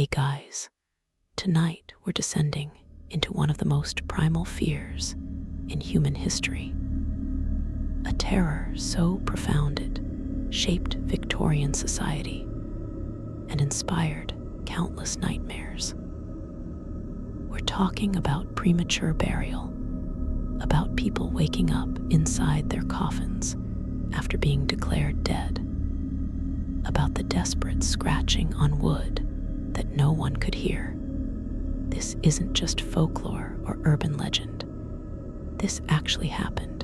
Hey guys, tonight we're descending into one of the most primal fears in human history. A terror so profound it shaped Victorian society and inspired countless nightmares. We're talking about premature burial, about people waking up inside their coffins after being declared dead, about the desperate scratching on wood that no one could hear. This isn't just folklore or urban legend. This actually happened,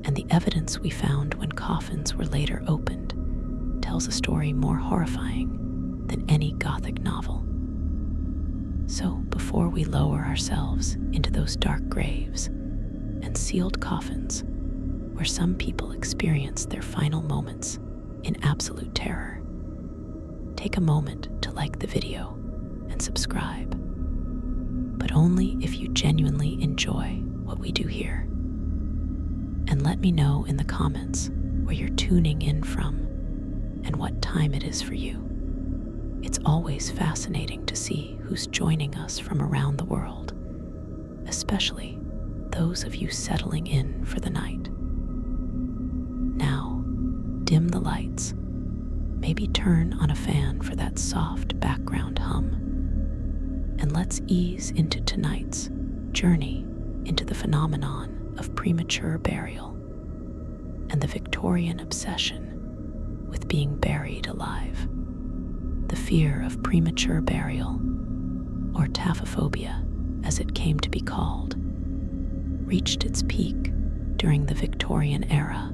and the evidence we found when coffins were later opened tells a story more horrifying than any Gothic novel. So before we lower ourselves into those dark graves and sealed coffins where some people experience their final moments in absolute terror, take a moment to like the video and subscribe, but only if you genuinely enjoy what we do here. And let me know in the comments where you're tuning in from and what time it is for you. It's always fascinating to see who's joining us from around the world, especially those of you settling in for the night. Now, dim the lights. Maybe turn on a fan for that soft background hum. And let's ease into tonight's journey into the phenomenon of premature burial and the Victorian obsession with being buried alive. The fear of premature burial, or taphophobia as it came to be called, reached its peak during the Victorian era,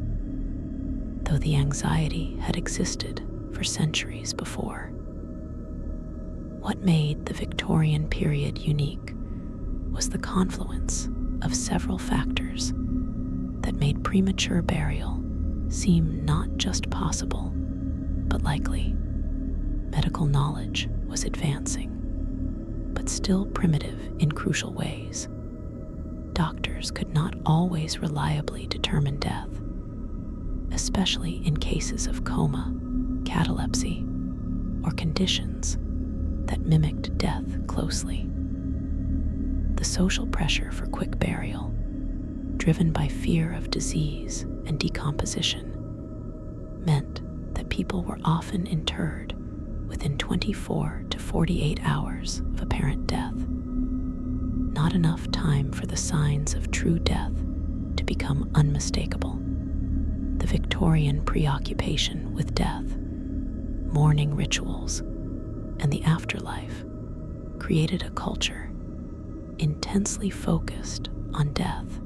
though the anxiety had existed for centuries before. What made the Victorian period unique was the confluence of several factors that made premature burial seem not just possible, but likely. Medical knowledge was advancing, but still primitive in crucial ways. Doctors could not always reliably determine death, especially in cases of coma, catalepsy, or conditions that mimicked death closely. The social pressure for quick burial, driven by fear of disease and decomposition, meant that people were often interred within 24 to 48 hours of apparent death. Not enough time for the signs of true death to become unmistakable. The Victorian preoccupation with death, mourning rituals, and the afterlife created a culture intensely focused on death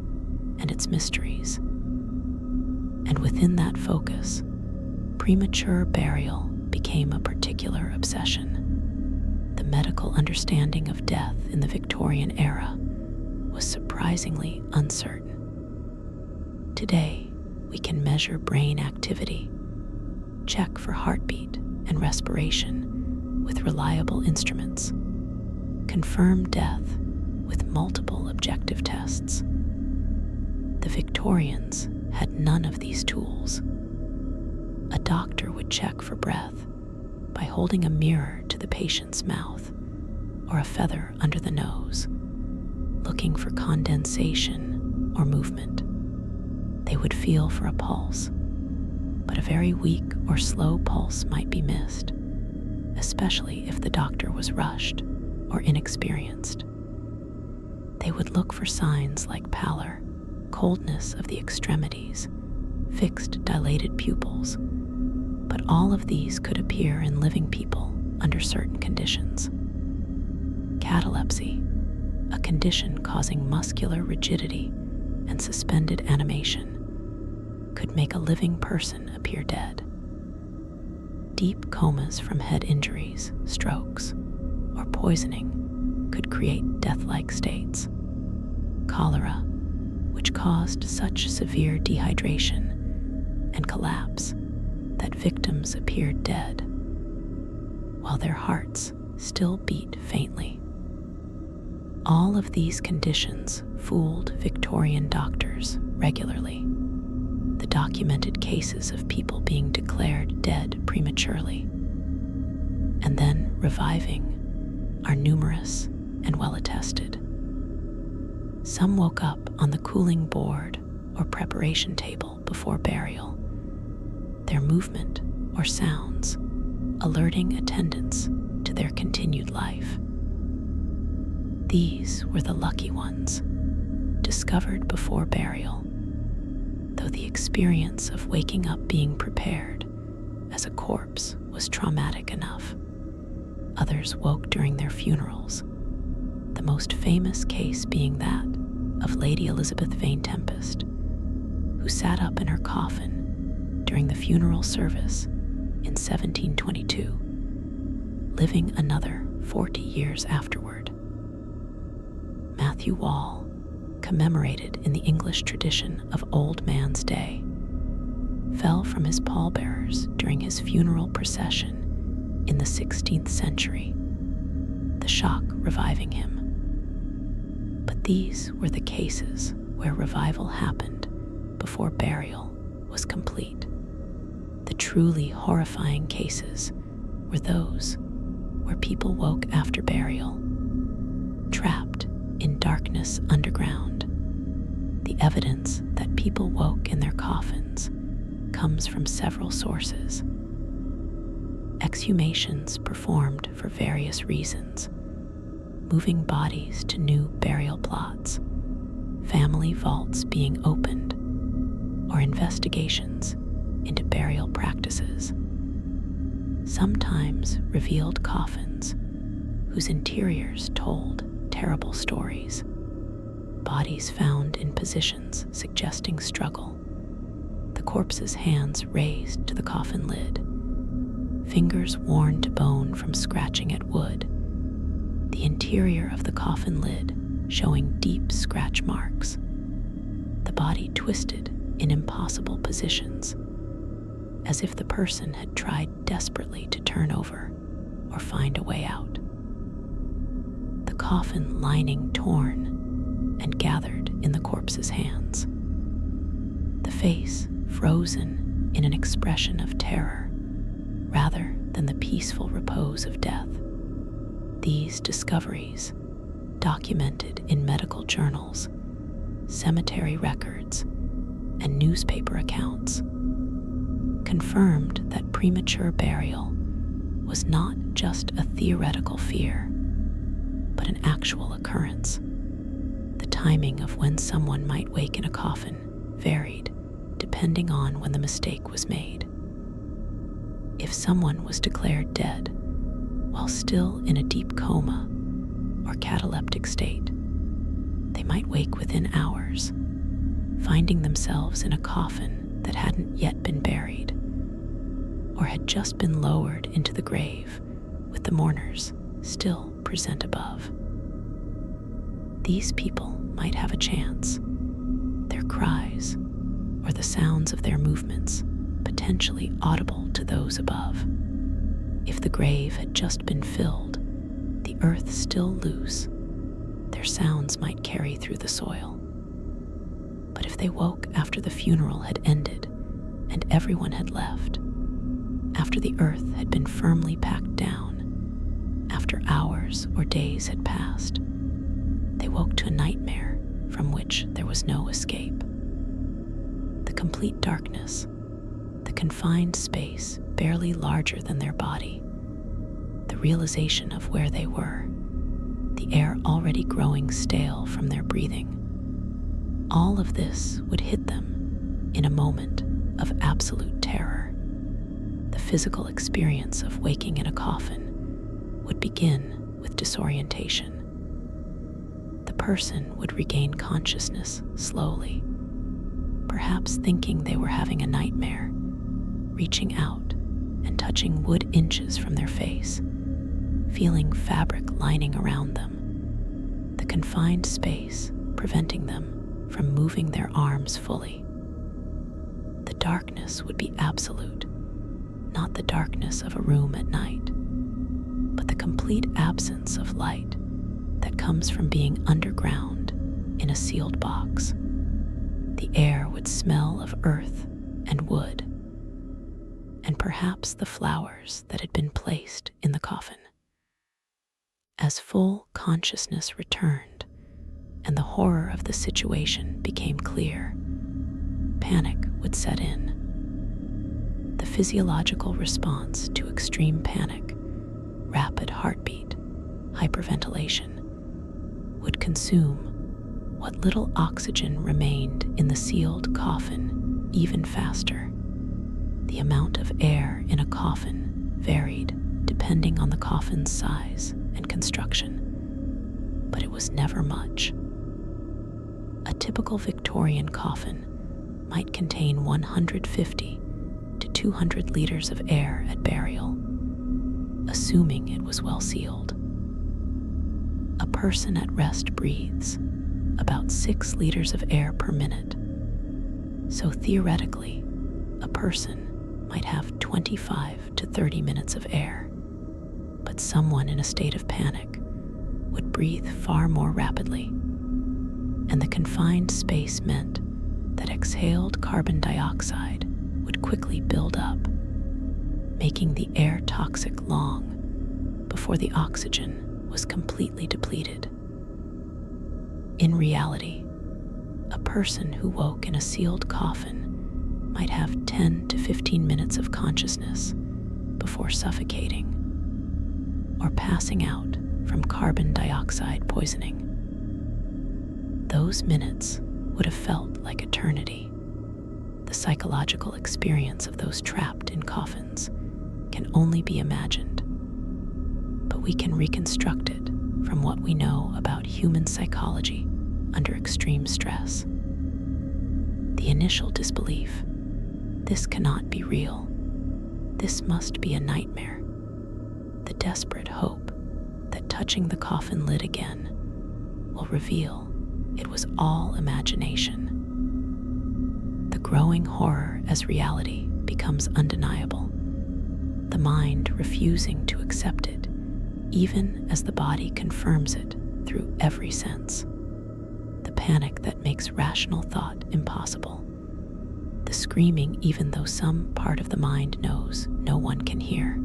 and its mysteries. And within that focus, premature burial became a particular obsession. The medical understanding of death in the Victorian era was surprisingly uncertain. Today, we can measure brain activity, check for heartbeat and respiration with reliable instruments, confirm death with multiple objective tests. The Victorians had none of these tools. A doctor would check for breath by holding a mirror to the patient's mouth or a feather under the nose, looking for condensation or movement. They would feel for a pulse, but a very weak or slow pulse might be missed, especially if the doctor was rushed or inexperienced. They would look for signs like pallor, coldness of the extremities, fixed dilated pupils, but all of these could appear in living people under certain conditions. Catalepsy, a condition causing muscular rigidity and suspended animation, could make a living person appear dead. Deep comas from head injuries, strokes, or poisoning could create death-like states. Cholera, which caused such severe dehydration and collapse that victims appeared dead, while their hearts still beat faintly. All of these conditions fooled Victorian doctors regularly. The documented cases of people being declared dead prematurely and then reviving are numerous and well attested. Some woke up on the cooling board or preparation table before burial, their movement or sounds alerting attendants to their continued life. These were the lucky ones, discovered before burial, though the experience of waking up being prepared as a corpse was traumatic enough. Others woke during their funerals, the most famous case being that of Lady Elizabeth Vane Tempest, who sat up in her coffin during the funeral service in 1722, living another 40 years afterward. Matthew Wall, commemorated in the English tradition of Old Man's Day, fell from his pallbearers during his funeral procession in the 16th century, the shock reviving him. But these were the cases where revival happened before burial was complete. The truly horrifying cases were those where people woke after burial, trapped in darkness underground. The evidence that people woke in their coffins comes from several sources. Exhumations performed for various reasons, moving bodies to new burial plots, family vaults being opened, or investigations into burial practices. Sometimes revealed coffins whose interiors told terrible stories, bodies found in positions suggesting struggle, the corpse's hands raised to the coffin lid, fingers worn to bone from scratching at wood, the interior of the coffin lid showing deep scratch marks, the body twisted in impossible positions, as if the person had tried desperately to turn over or find a way out. The coffin lining torn and gathered in the corpse's hands, the face frozen in an expression of terror rather than the peaceful repose of death. These discoveries, documented in medical journals, cemetery records, and newspaper accounts, confirmed that premature burial was not just a theoretical fear, but an actual occurrence. The timing of when someone might wake in a coffin varied depending on when the mistake was made. If someone was declared dead while still in a deep coma or cataleptic state, they might wake within hours, finding themselves in a coffin that hadn't yet been buried or had just been lowered into the grave with the mourners still present above. These people might have a chance, their cries or the sounds of their movements potentially audible to those above. If the grave had just been filled, the earth still loose, their sounds might carry through the soil. But if they woke after the funeral had ended and everyone had left, after the earth had been firmly packed down, after hours or days had passed, they woke to a nightmare from which there was no escape. The complete darkness, the confined space barely larger than their body, the realization of where they were, the air already growing stale from their breathing, all of this would hit them in a moment of absolute terror. The physical experience of waking in a coffin would begin with disorientation. The person would regain consciousness slowly, perhaps thinking they were having a nightmare, reaching out and touching wood inches from their face, feeling fabric lining around them, the confined space preventing them from moving their arms fully. The darkness would be absolute, not the darkness of a room at night, but the complete absence of light that comes from being underground in a sealed box. The air would smell of earth and wood, and perhaps the flowers that had been placed in the coffin. As full consciousness returned and the horror of the situation became clear, panic would set in. The physiological response to extreme panic, rapid heartbeat, hyperventilation, would consume what little oxygen remained in the sealed coffin even faster. The amount of air in a coffin varied depending on the coffin's size and construction, but it was never much. A typical Victorian coffin might contain 150 to 200 liters of air at burial, assuming it was well sealed. A person at rest breathes about 6 liters of air per minute, so theoretically, a person might have 25 to 30 minutes of air, but someone in a state of panic would breathe far more rapidly, and the confined space meant that exhaled carbon dioxide would quickly build up, making the air toxic long before the oxygen was completely depleted. In reality, a person who woke in a sealed coffin might have 10 to 15 minutes of consciousness before suffocating or passing out from carbon dioxide poisoning. Those minutes would have felt like eternity. The psychological experience of those trapped in coffins can only be imagined, but we can reconstruct it from what we know about human psychology under extreme stress. The initial disbelief, this cannot be real, this must be a nightmare. The desperate hope that touching the coffin lid again will reveal it was all imagination. The growing horror as reality becomes undeniable, the mind refusing to accept it, even as the body confirms it through every sense. The panic that makes rational thought impossible, the screaming even though some part of the mind knows no one can hear,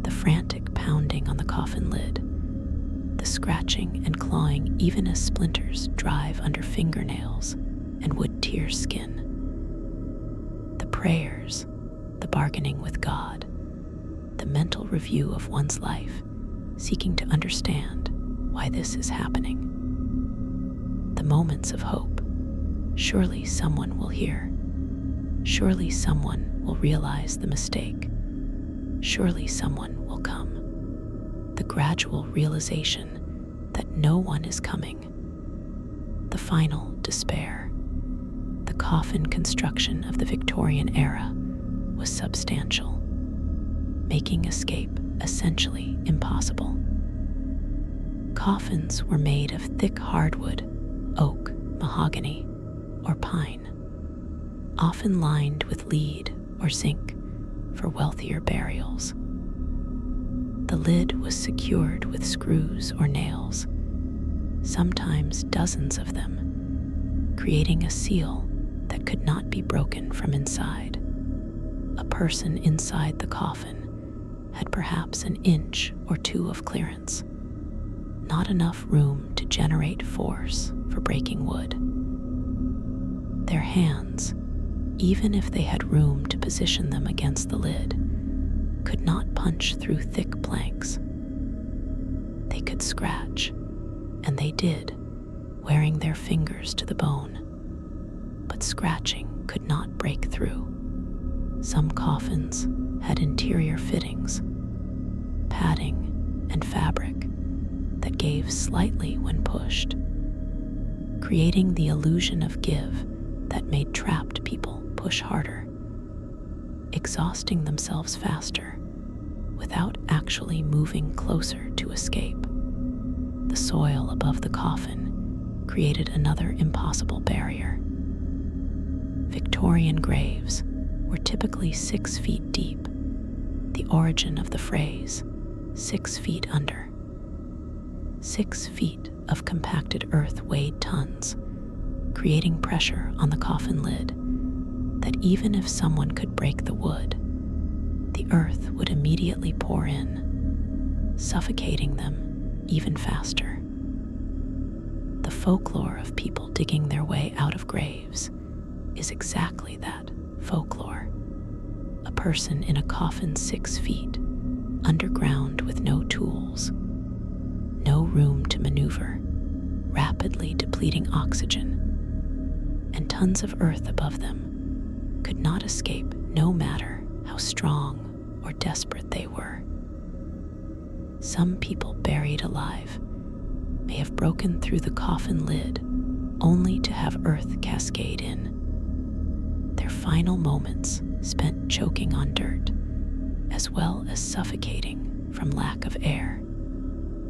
the frantic pounding on the coffin lid, the scratching and clawing even as splinters drive under fingernails and would tear skin, the prayers, the bargaining with God, the mental review of one's life, seeking to understand why this is happening. The moments of hope, surely someone will hear, surely someone will realize the mistake, surely someone will come. The gradual realization that no one is coming, the final despair. The coffin construction of the Victorian era was substantial, making escape essentially impossible. Coffins were made of thick hardwood, oak, mahogany, or pine, often lined with lead or zinc for wealthier burials. The lid was secured with screws or nails, sometimes dozens of them, creating a seal that could not be broken from inside. A person inside the coffin had perhaps an inch or two of clearance, not enough room to generate force for breaking wood. Their hands, even if they had room to position them against the lid, could not punch through thick planks. They could scratch, and they did, wearing their fingers to the bone, but scratching could not break through. Some coffins had interior fittings, padding, and fabric that gave slightly when pushed, creating the illusion of give that made trapped people push harder, exhausting themselves faster without actually moving closer to escape. The soil above the coffin created another impossible barrier. Victorian graves were typically 6 feet deep, the origin of the phrase, 6 feet under. 6 feet of compacted earth weighed tons, creating pressure on the coffin lid that even if someone could break the wood, the earth would immediately pour in, suffocating them even faster. The folklore of people digging their way out of graves is exactly that, folklore. A person in a coffin 6 feet, underground with no tools, no room to maneuver, rapidly depleting oxygen, and tons of earth above them, could not escape no matter how strong or desperate they were. Some people buried alive may have broken through the coffin lid only to have earth cascade in. Their final moments spent choking on dirt, as well as suffocating from lack of air.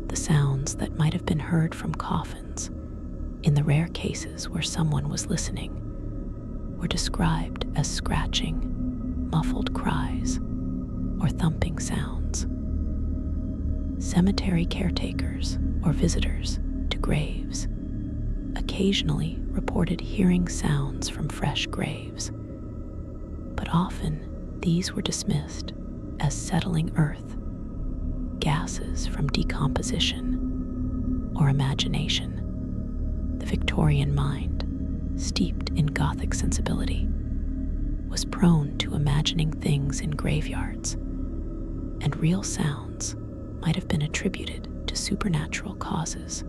The sounds that might have been heard from coffins, in the rare cases where someone was listening, were described as scratching, muffled cries, or thumping sounds. Cemetery caretakers or visitors to graves occasionally reported hearing sounds from fresh graves, but often these were dismissed as settling earth, gases from decomposition, or imagination. The Victorian mind, steeped in Gothic sensibility, was prone to imagining things in graveyards, and real sounds might have been attributed to supernatural causes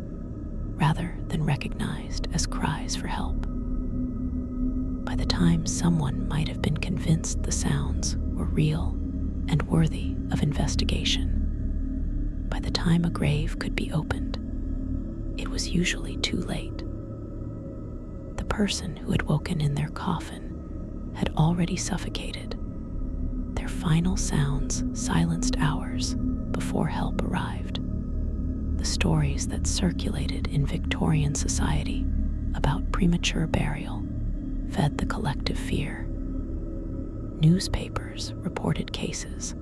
rather than recognized as cries for help. By the time someone might have been convinced the sounds were real and worthy of investigation, by the time a grave could be opened, it was usually too late. The person who had woken in their coffin had already suffocated, their final sounds silenced hours before help arrived. The stories that circulated in Victorian society about premature burial fed the collective fear. Newspapers reported cases,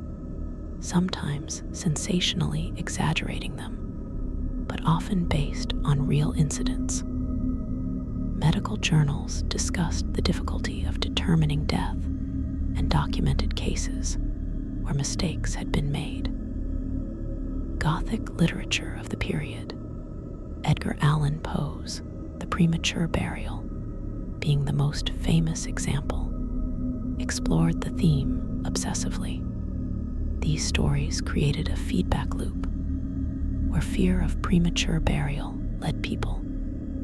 sometimes sensationally exaggerating them, but often based on real incidents. Medical journals discussed the difficulty of determining death and documented cases where mistakes had been made. Gothic literature of the period, Edgar Allan Poe's The Premature Burial being the most famous example, explored the theme obsessively. These stories created a feedback loop where fear of premature burial led people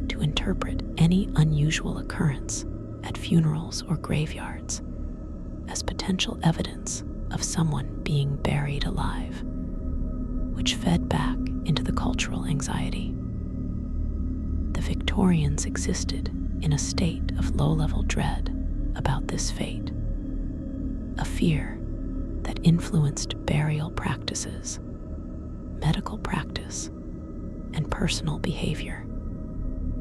to interpret any unusual occurrence at funerals or graveyards as potential evidence of someone being buried alive, which fed back into the cultural anxiety. The Victorians existed in a state of low-level dread about this fate, a fear that influenced burial practices, medical practice, and personal behavior.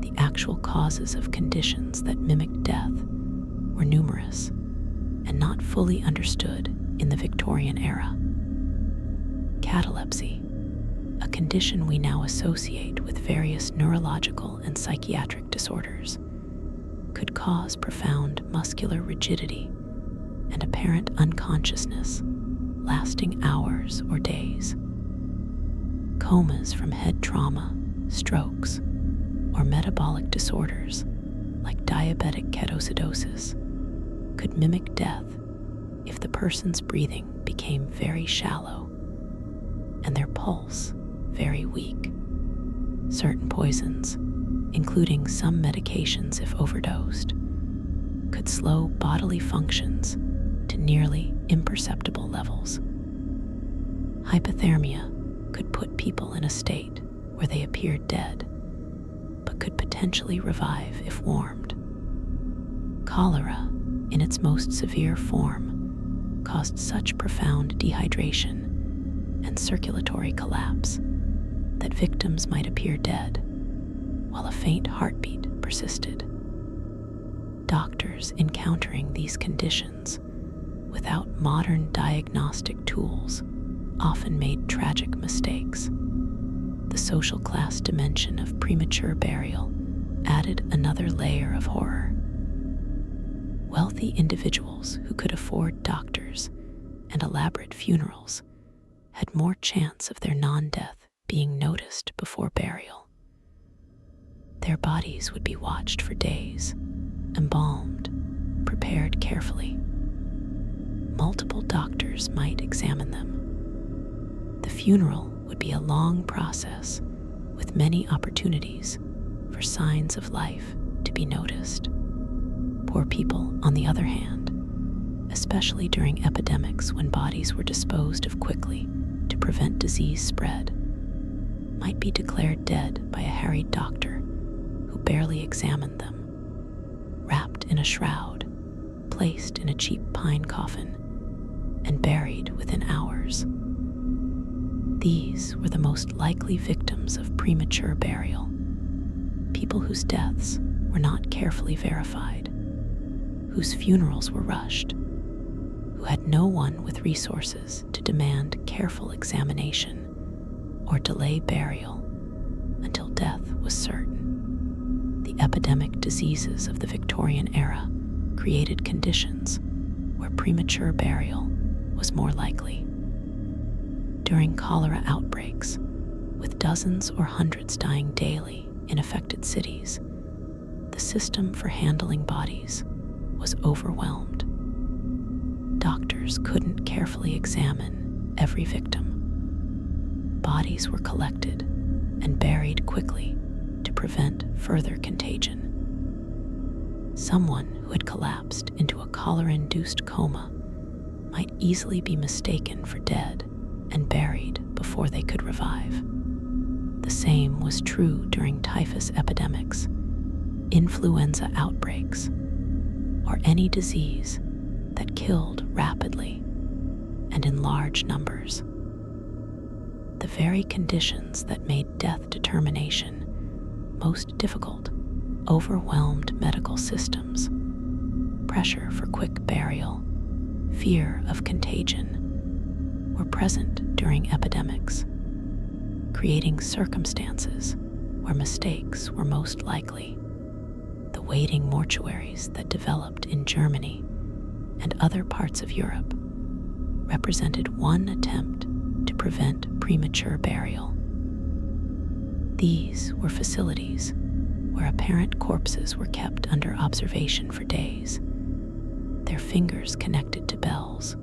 The actual causes of conditions that mimic death were numerous and not fully understood in the Victorian era. Catalepsy, a condition we now associate with various neurological and psychiatric disorders, could cause profound muscular rigidity and apparent unconsciousness lasting hours or days. Comas from head trauma, strokes, or metabolic disorders like diabetic ketoacidosis could mimic death if the person's breathing became very shallow and their pulse very weak. Certain poisons, including some medications if overdosed, could slow bodily functions to nearly imperceptible levels. Hypothermia could put people in a state where they appeared dead, but could potentially revive if warmed. Cholera, in its most severe form, caused such profound dehydration and circulatory collapse that victims might appear dead, while a faint heartbeat persisted. Doctors encountering these conditions without modern diagnostic tools often made tragic mistakes. The social class dimension of premature burial added another layer of horror. Wealthy individuals who could afford doctors and elaborate funerals had more chance of their non-death being noticed before burial. Their bodies would be watched for days, embalmed, prepared carefully. Multiple doctors might examine them. The funeral would be a long process with many opportunities for signs of life to be noticed. Poor people, on the other hand, especially during epidemics when bodies were disposed of quickly to prevent disease spread, might be declared dead by a harried doctor who barely examined them, wrapped in a shroud, placed in a cheap pine coffin, and buried within hours. These were the most likely victims of premature burial, people whose deaths were not carefully verified, whose funerals were rushed, who had no one with resources to demand careful examination or delay burial until death was certain. The epidemic diseases of the Victorian era created conditions where premature burial was more likely. During cholera outbreaks, with dozens or hundreds dying daily in affected cities, the system for handling bodies was overwhelmed. Doctors couldn't carefully examine every victim. Bodies were collected and buried quickly to prevent further contagion. Someone who had collapsed into a cholera-induced coma might easily be mistaken for dead and buried before they could revive. The same was true during typhus epidemics, influenza outbreaks, or any disease that killed rapidly and in large numbers. The very conditions that made death determination most difficult overwhelmed medical systems. Pressure for quick burial, fear of contagion, were present during epidemics, creating circumstances where mistakes were most likely. The waiting mortuaries that developed in Germany and other parts of Europe represented one attempt to prevent premature burial. These were facilities where apparent corpses were kept under observation for days, their fingers connected to bells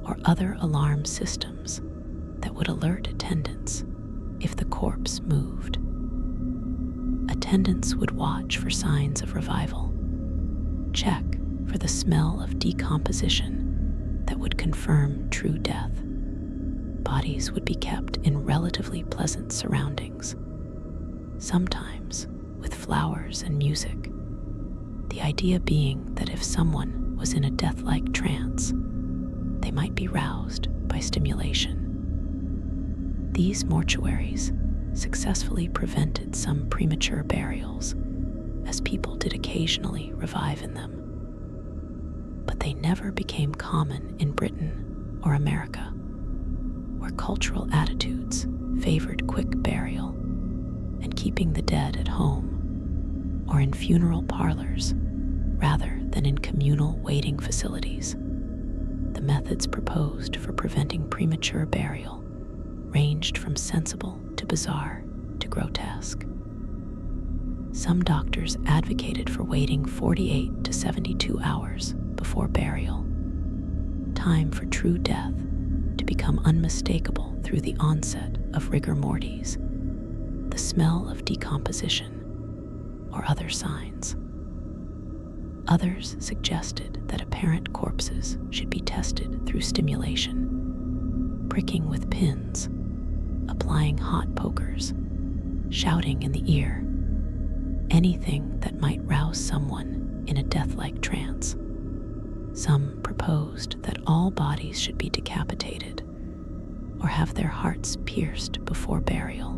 or other alarm systems that would alert attendants if the corpse moved. Attendants would watch for signs of revival, check for the smell of decomposition that would confirm true death. Bodies would be kept in relatively pleasant surroundings, sometimes with flowers and music, the idea being that if someone was in a death-like trance, they might be roused by stimulation. These mortuaries successfully prevented some premature burials, as people did occasionally revive in them. But they never became common in Britain or America, where cultural attitudes favored quick burial and keeping the dead at home or in funeral parlors rather than in communal waiting facilities. The methods proposed for preventing premature burial ranged from sensible to bizarre to grotesque. Some doctors advocated for waiting 48 to 72 hours before burial, time for true death to become unmistakable through the onset of rigor mortis, the smell of decomposition, or other signs. Others suggested that apparent corpses should be tested through stimulation, pricking with pins, applying hot pokers, shouting in the ear, anything that might rouse someone in a death-like trance. Some proposed that all bodies should be decapitated or have their hearts pierced before burial,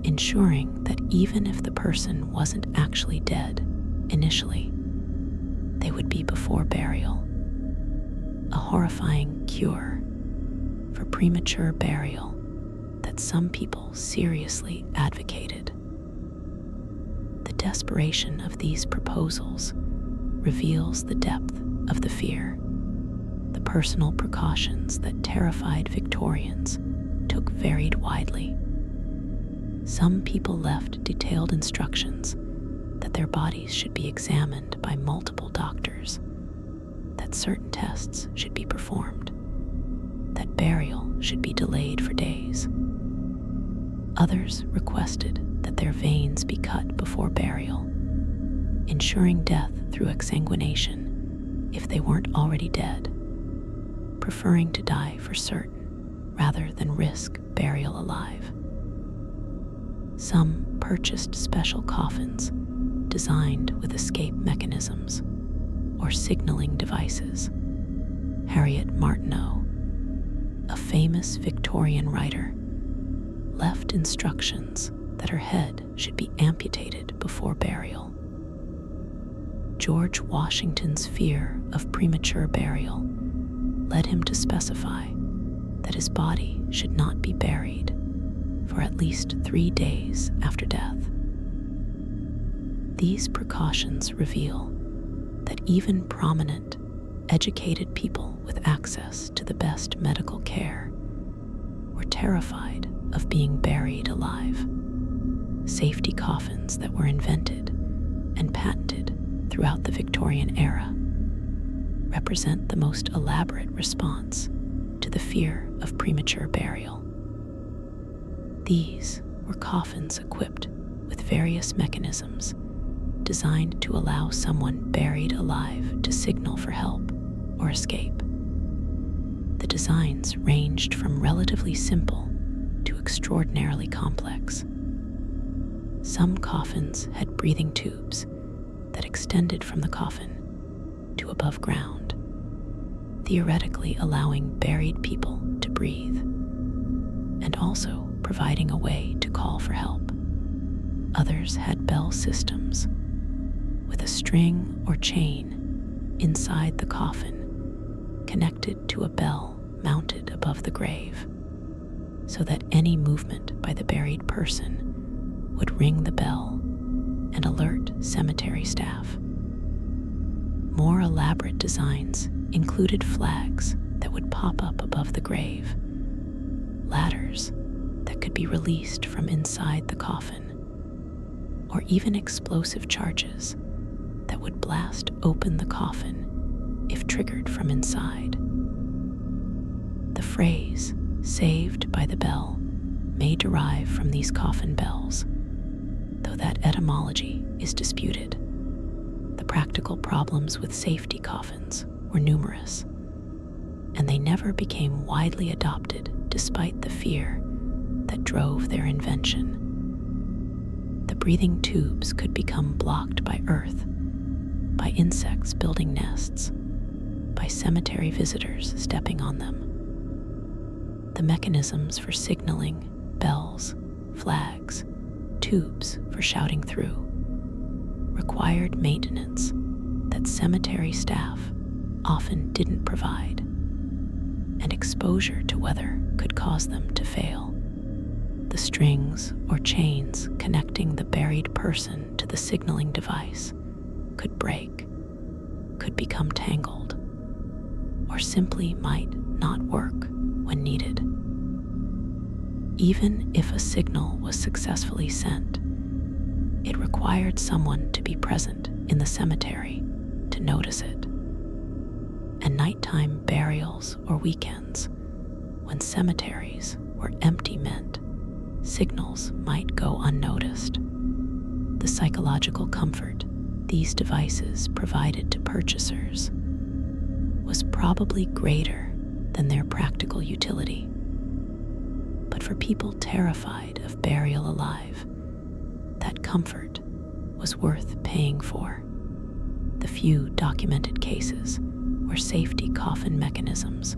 ensuring that even if the person wasn't actually dead initially, they would be before burial. A horrifying cure for premature burial that some people seriously advocated. The desperation of these proposals reveals the depth of the fear. the personal precautions that terrified Victorians took varied widely. Some people left detailed instructions that their bodies should be examined by multiple doctors, that certain tests should be performed, that burial should be delayed for days. Others requested that their veins be cut before burial, ensuring death through exsanguination if they weren't already dead, preferring to die for certain rather than risk burial alive. Some purchased special coffins designed with escape mechanisms or signaling devices. Harriet Martineau, a famous Victorian writer, left instructions that her head should be amputated before burial. George Washington's fear of premature burial led him to specify that his body should not be buried for at least 3 days after death. These precautions reveal that even prominent, educated people with access to the best medical care were terrified of being buried alive. Safety coffins that were invented and patented throughout the Victorian era represent the most elaborate response to the fear of premature burial. These were coffins equipped with various mechanisms designed to allow someone buried alive to signal for help or escape. The designs ranged from relatively simple to extraordinarily complex. Some coffins had breathing tubes that extended from the coffin to above ground, theoretically allowing buried people to breathe, and also providing a way to call for help. Others had bell systems with a string or chain inside the coffin connected to a bell mounted above the grave, so that any movement by the buried person would ring the bell and alert cemetery staff. More elaborate designs included flags that would pop up above the grave, ladders that could be released from inside the coffin, or even explosive charges that would blast open the coffin if triggered from inside. The phrase, "saved by the bell," may derive from these coffin bells, though that etymology is disputed. The practical problems with safety coffins were numerous, and they never became widely adopted despite the fear that drove their invention. The breathing tubes could become blocked by earth, by insects building nests, by cemetery visitors stepping on them. The mechanisms for signaling, bells, flags, tubes for shouting through, required maintenance that cemetery staff often didn't provide, and exposure to weather could cause them to fail. The strings or chains connecting the buried person to the signaling device could break, could become tangled, or simply might not work when needed. Even if a signal was successfully sent, it required someone to be present in the cemetery to notice it. And nighttime burials or weekends, when cemeteries were empty, meant signals might go unnoticed. The psychological comfort these devices provided to purchasers was probably greater than their practical utility. But for people terrified of burial alive, that comfort was worth paying for. The few documented cases where safety coffin mechanisms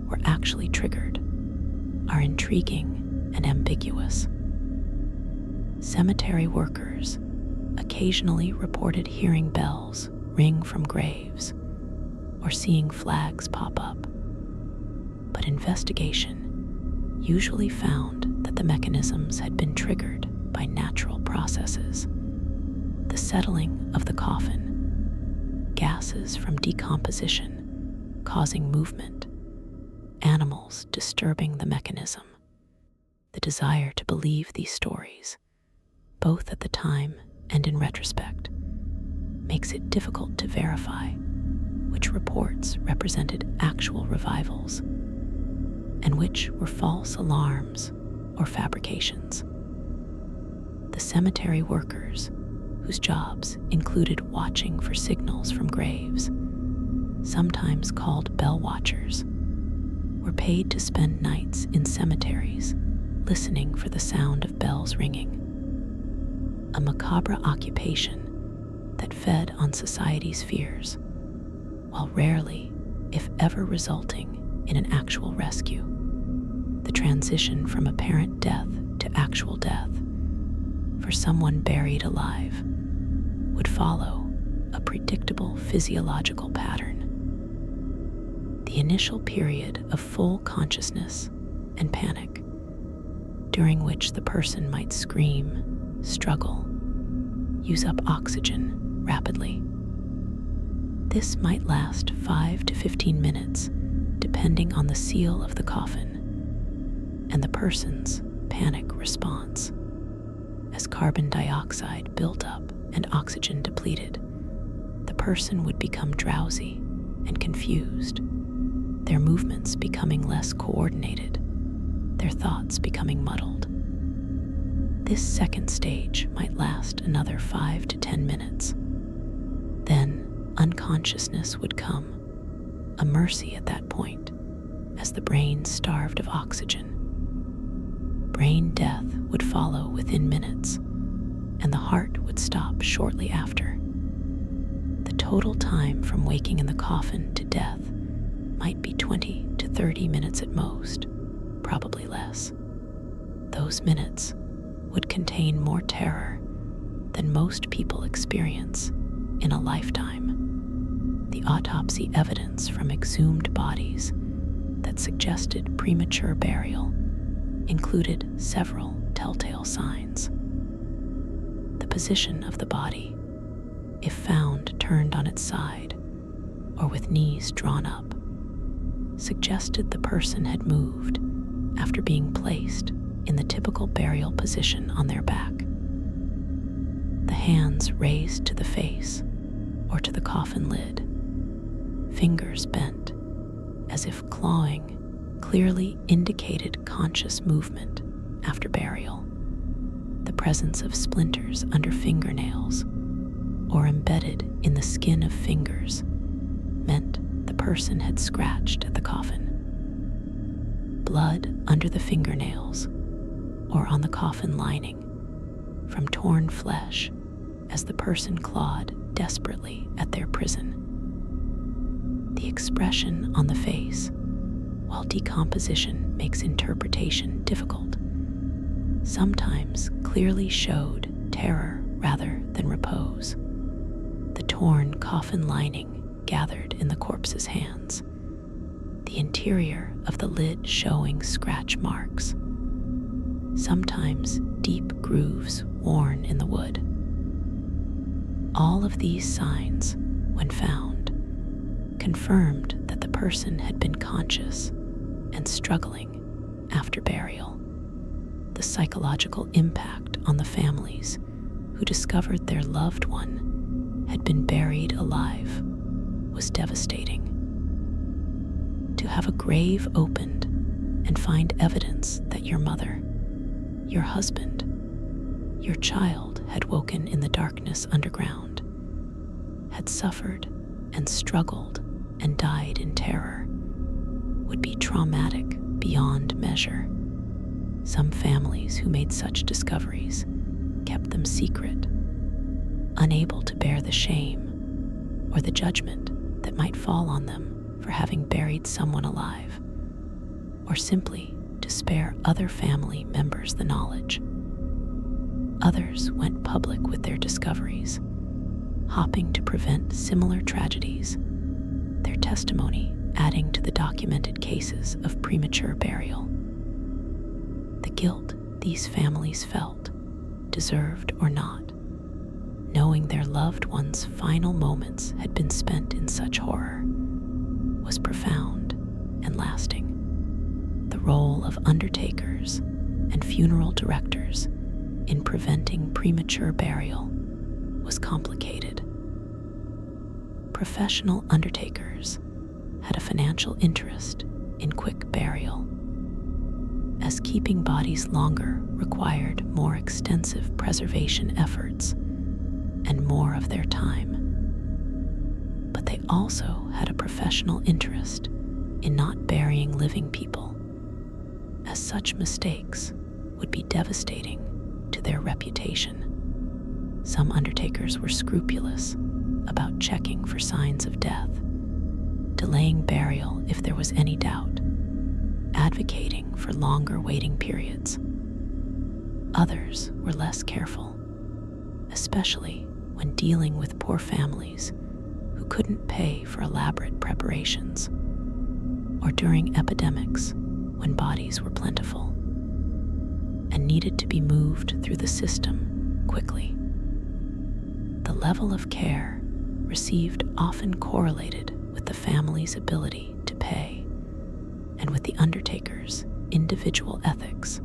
were actually triggered are intriguing and ambiguous. Cemetery workers occasionally reported hearing bells ring from graves or seeing flags pop up, but investigation usually found that the mechanisms had been triggered by natural processes: the settling of the coffin, gases from decomposition, causing movement, animals disturbing the mechanism. The desire to believe these stories, both at the time and in retrospect, makes it difficult to verify which reports represented actual revivals and which were false alarms or fabrications. The cemetery workers, whose jobs included watching for signals from graves, sometimes called bell watchers, were paid to spend nights in cemeteries listening for the sound of bells ringing. A macabre occupation that fed on society's fears, while rarely, if ever, resulting in an actual rescue. The transition from apparent death to actual death for someone buried alive would follow a predictable physiological pattern. The initial period of full consciousness and panic, during which the person might scream, struggle, use up oxygen rapidly. This might last 5 to 15 minutes, depending on the seal of the coffin and the person's panic response. As carbon dioxide built up and oxygen depleted, the person would become drowsy and confused, their movements becoming less coordinated, their thoughts becoming muddled. This second stage might last another 5 to 10 minutes. Then unconsciousness would come, a mercy at that point, as the brain starved of oxygen. Brain death would follow within minutes, and the heart would stop shortly after. The total time from waking in the coffin to death might be 20 to 30 minutes at most, probably less. Those minutes would contain more terror than most people experience in a lifetime. The autopsy evidence from exhumed bodies that suggested premature burial included several telltale signs. The position of the body, if found turned on its side or with knees drawn up, suggested the person had moved after being placed in the typical burial position on their back. The hands raised to the face or to the coffin lid, fingers bent as if clawing, clearly indicated conscious movement after burial. The presence of splinters under fingernails or embedded in the skin of fingers meant the person had scratched at the coffin. Blood under the fingernails or on the coffin lining from torn flesh as the person clawed desperately at their prison. The expression on the face, while decomposition makes interpretation difficult, sometimes clearly showed terror rather than repose. The torn coffin lining gathered in the corpse's hands, the interior of the lid showing scratch marks, sometimes deep grooves worn in the wood. All of these signs, when found, confirmed that the person had been conscious and struggling after burial. The psychological impact on the families who discovered their loved one had been buried alive was devastating. To have a grave opened and find evidence that your mother, your husband, your child had woken in the darkness underground, had suffered and struggled and died in terror, would be traumatic beyond measure. Some families who made such discoveries kept them secret, unable to bear the shame or the judgment that might fall on them for having buried someone alive, or simply to spare other family members the knowledge. Others went public with their discoveries, hoping to prevent similar tragedies, their testimony adding to the documented cases of premature burial. The guilt these families felt, deserved or not, knowing their loved ones' final moments had been spent in such horror, was profound and lasting. The role of undertakers and funeral directors in preventing premature burial was complicated. Professional undertakers had a financial interest in quick burial, as keeping bodies longer required more extensive preservation efforts and more of their time. But they also had a professional interest in not burying living people, as such mistakes would be devastating to their reputation. Some undertakers were scrupulous about checking for signs of death, delaying burial if there was any doubt, advocating for longer waiting periods. Others were less careful, especially when dealing with poor families who couldn't pay for elaborate preparations, or during epidemics when bodies were plentiful and needed to be moved through the system quickly. The level of care received often correlated with the family's ability to pay and with the undertaker's individual ethics.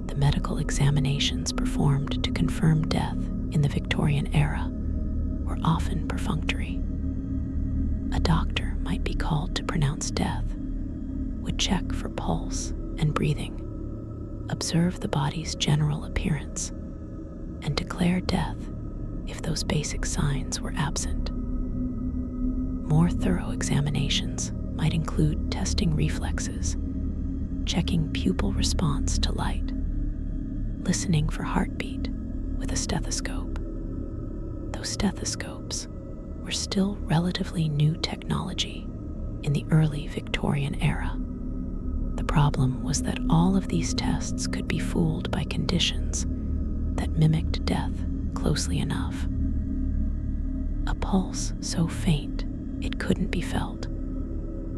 The medical examinations performed to confirm death in the Victorian era were often perfunctory. A doctor might be called to pronounce death, would check for pulse and breathing, observe the body's general appearance, and declare death if those basic signs were absent. More thorough examinations might include testing reflexes, checking pupil response to light, listening for heartbeat with a stethoscope. Those stethoscopes were still relatively new technology in the early Victorian era. The problem was that all of these tests could be fooled by conditions that mimicked death closely enough. A pulse so faint it couldn't be felt,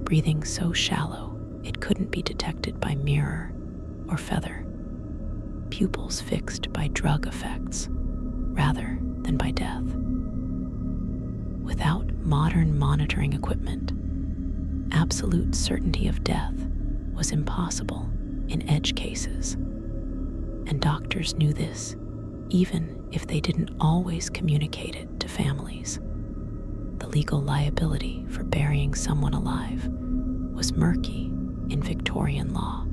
breathing so shallow it couldn't be detected by mirror or feather, pupils fixed by drug effects rather than by death. Without modern monitoring equipment, absolute certainty of death was impossible in edge cases, and doctors knew this even if they didn't always communicate it to families. The legal liability for burying someone alive was murky in Victorian law.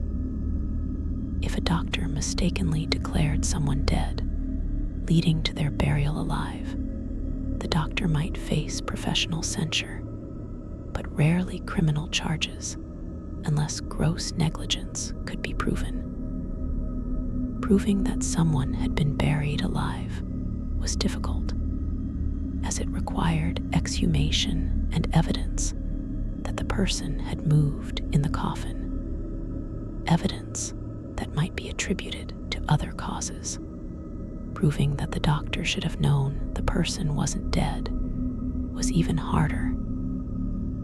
If a doctor mistakenly declared someone dead, leading to their burial alive, the doctor might face professional censure, but rarely criminal charges unless gross negligence could be proven. Proving that someone had been buried alive was difficult, as it required exhumation and evidence that the person had moved in the coffin, evidence that might be attributed to other causes. Proving that the doctor should have known the person wasn't dead was even harder,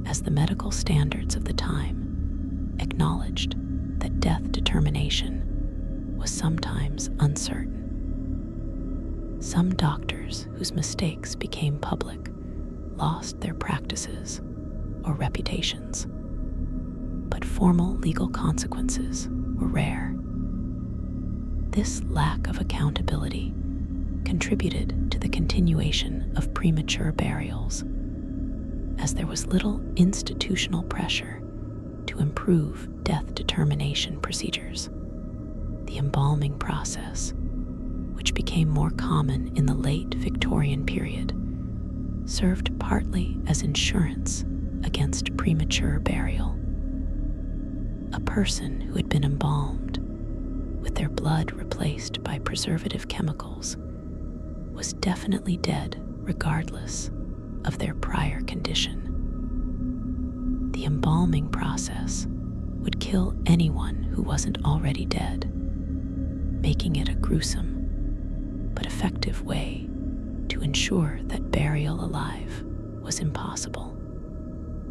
as the medical standards of the time acknowledged that death determination was sometimes uncertain. Some doctors whose mistakes became public lost their practices or reputations, but formal legal consequences were rare. This lack of accountability contributed to the continuation of premature burials, as there was little institutional pressure to improve death determination procedures. The embalming process, which became more common in the late Victorian period, served partly as insurance against premature burial. A person who had been embalmed, with their blood replaced by preservative chemicals, was definitely dead regardless of their prior condition. The embalming process would kill anyone who wasn't already dead, making it a gruesome but effective way to ensure that burial alive was impossible.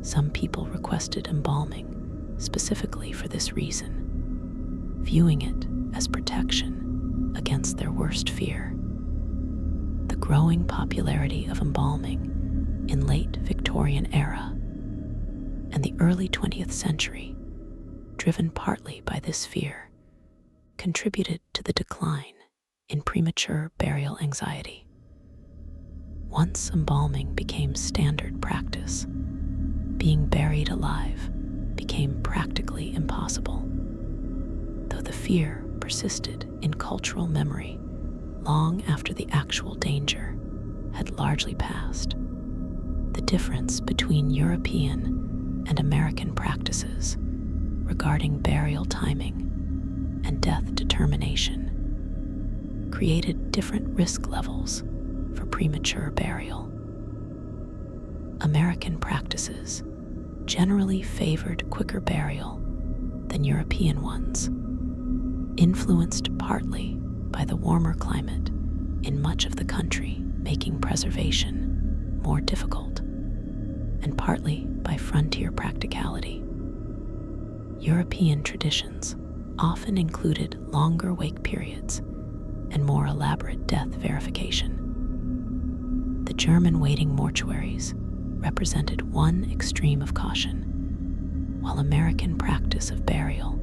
Some people requested embalming specifically for this reason, viewing it as protection against their worst fear. The growing popularity of embalming in late Victorian era and the early 20th century, driven partly by this fear, contributed to the decline in premature burial anxiety. Once embalming became standard practice, being buried alive became practically impossible. Though the fear persisted in cultural memory long after the actual danger had largely passed, the difference between European and American practices regarding burial timing and death determination created different risk levels for premature burial. American practices generally favored quicker burial than European ones, influenced partly by the warmer climate in much of the country, making preservation more difficult, and partly by frontier practicality. European traditions often included longer wake periods and more elaborate death verification. The German waiting mortuaries represented one extreme of caution, while American practice of burial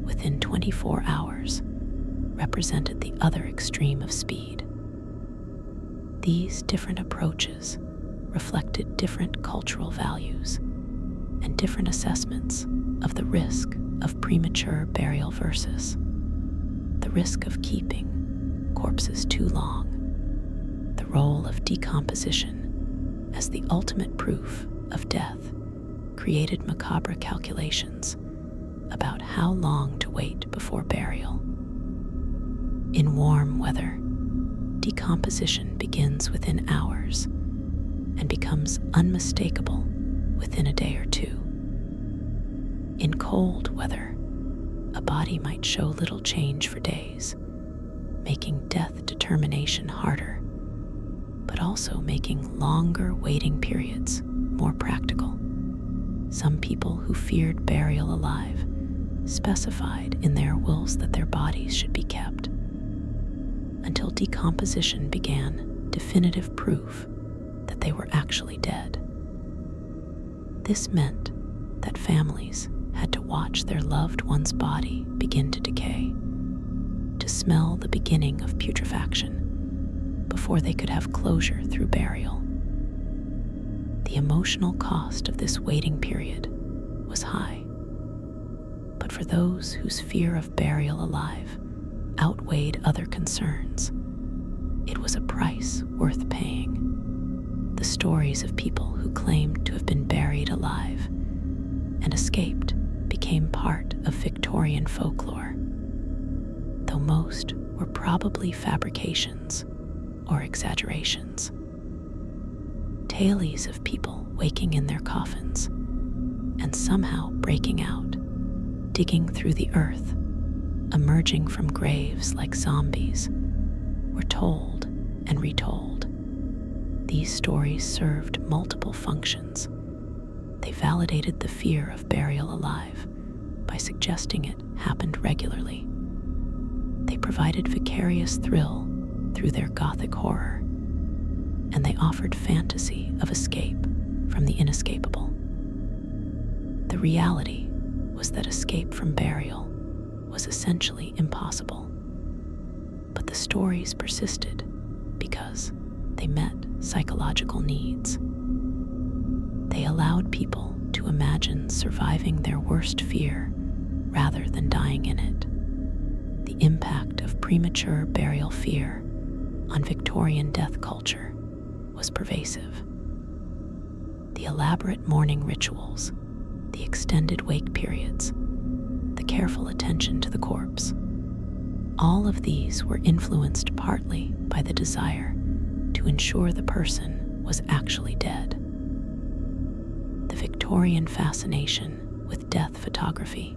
within 24 hours represented the other extreme of speed. These different approaches reflected different cultural values and different assessments of the risk of premature burial versus the risk of keeping corpses too long, the role of decomposition as the ultimate proof of death created macabre calculations about how long to wait before burial. In warm weather, decomposition begins within hours and becomes unmistakable within a day or two. In cold weather, a body might show little change for days, making death determination harder, but also making longer waiting periods more practical. Some people who feared burial alive specified in their wills that their bodies should be kept until decomposition began definitive proof that they were actually dead. This meant that families had to watch their loved one's body begin to decay, to smell the beginning of putrefaction before they could have closure through burial. The emotional cost of this waiting period was high, but for those whose fear of burial alive outweighed other concerns, it was a price worth paying. The stories of people who claimed to have been buried alive and escaped became part of Victorian folklore, though most were probably fabrications or exaggerations. Tales of people waking in their coffins and somehow breaking out, digging through the earth, emerging from graves like zombies, were told and retold. These stories served multiple functions. They validated the fear of burial alive by suggesting it happened regularly. They provided vicarious thrill through their Gothic horror, and they offered fantasy of escape from the inescapable. The reality was that escape from burial was essentially impossible, but the stories persisted because they met psychological needs. They allowed people to imagine surviving their worst fear rather than dying in it. The impact of premature burial fear on Victorian death culture was pervasive. The elaborate mourning rituals, the extended wake periods, the careful attention to the corpse, all of these were influenced partly by the desire to ensure the person was actually dead. The Victorian fascination with death photography,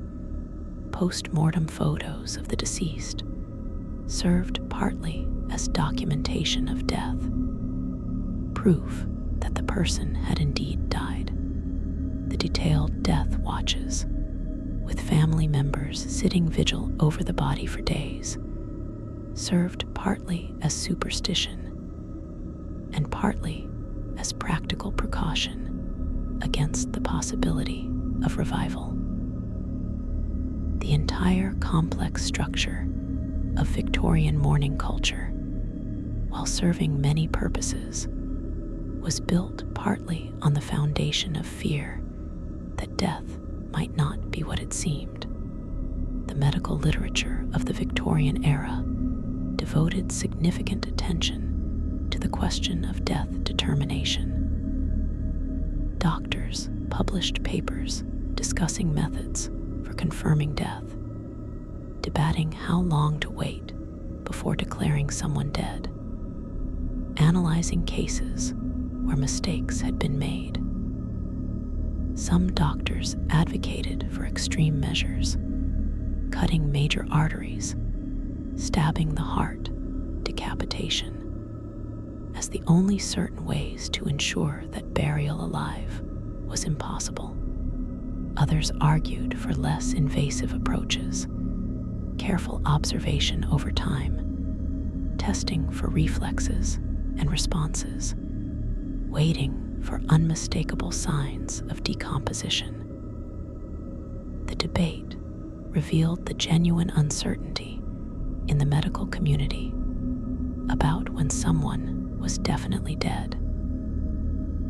post-mortem photos of the deceased, served partly as documentation of death, proof that the person had indeed died. The detailed death watches, with family members sitting vigil over the body for days, served partly as superstition and partly as practical precaution against the possibility of revival. The entire complex structure of Victorian mourning culture, while serving many purposes, was built partly on the foundation of fear that death might not be what it seemed. The medical literature of the Victorian era devoted significant attention to the question of death determination. Doctors published papers discussing methods for confirming death, debating how long to wait before declaring someone dead, analyzing cases where mistakes had been made. Some doctors advocated for extreme measures, cutting major arteries, stabbing the heart, decapitation, as the only certain ways to ensure that burial alive was impossible. Others argued for less invasive approaches, careful observation over time, testing for reflexes and responses, waiting for unmistakable signs of decomposition. The debate revealed the genuine uncertainty in the medical community about when someone was definitely dead,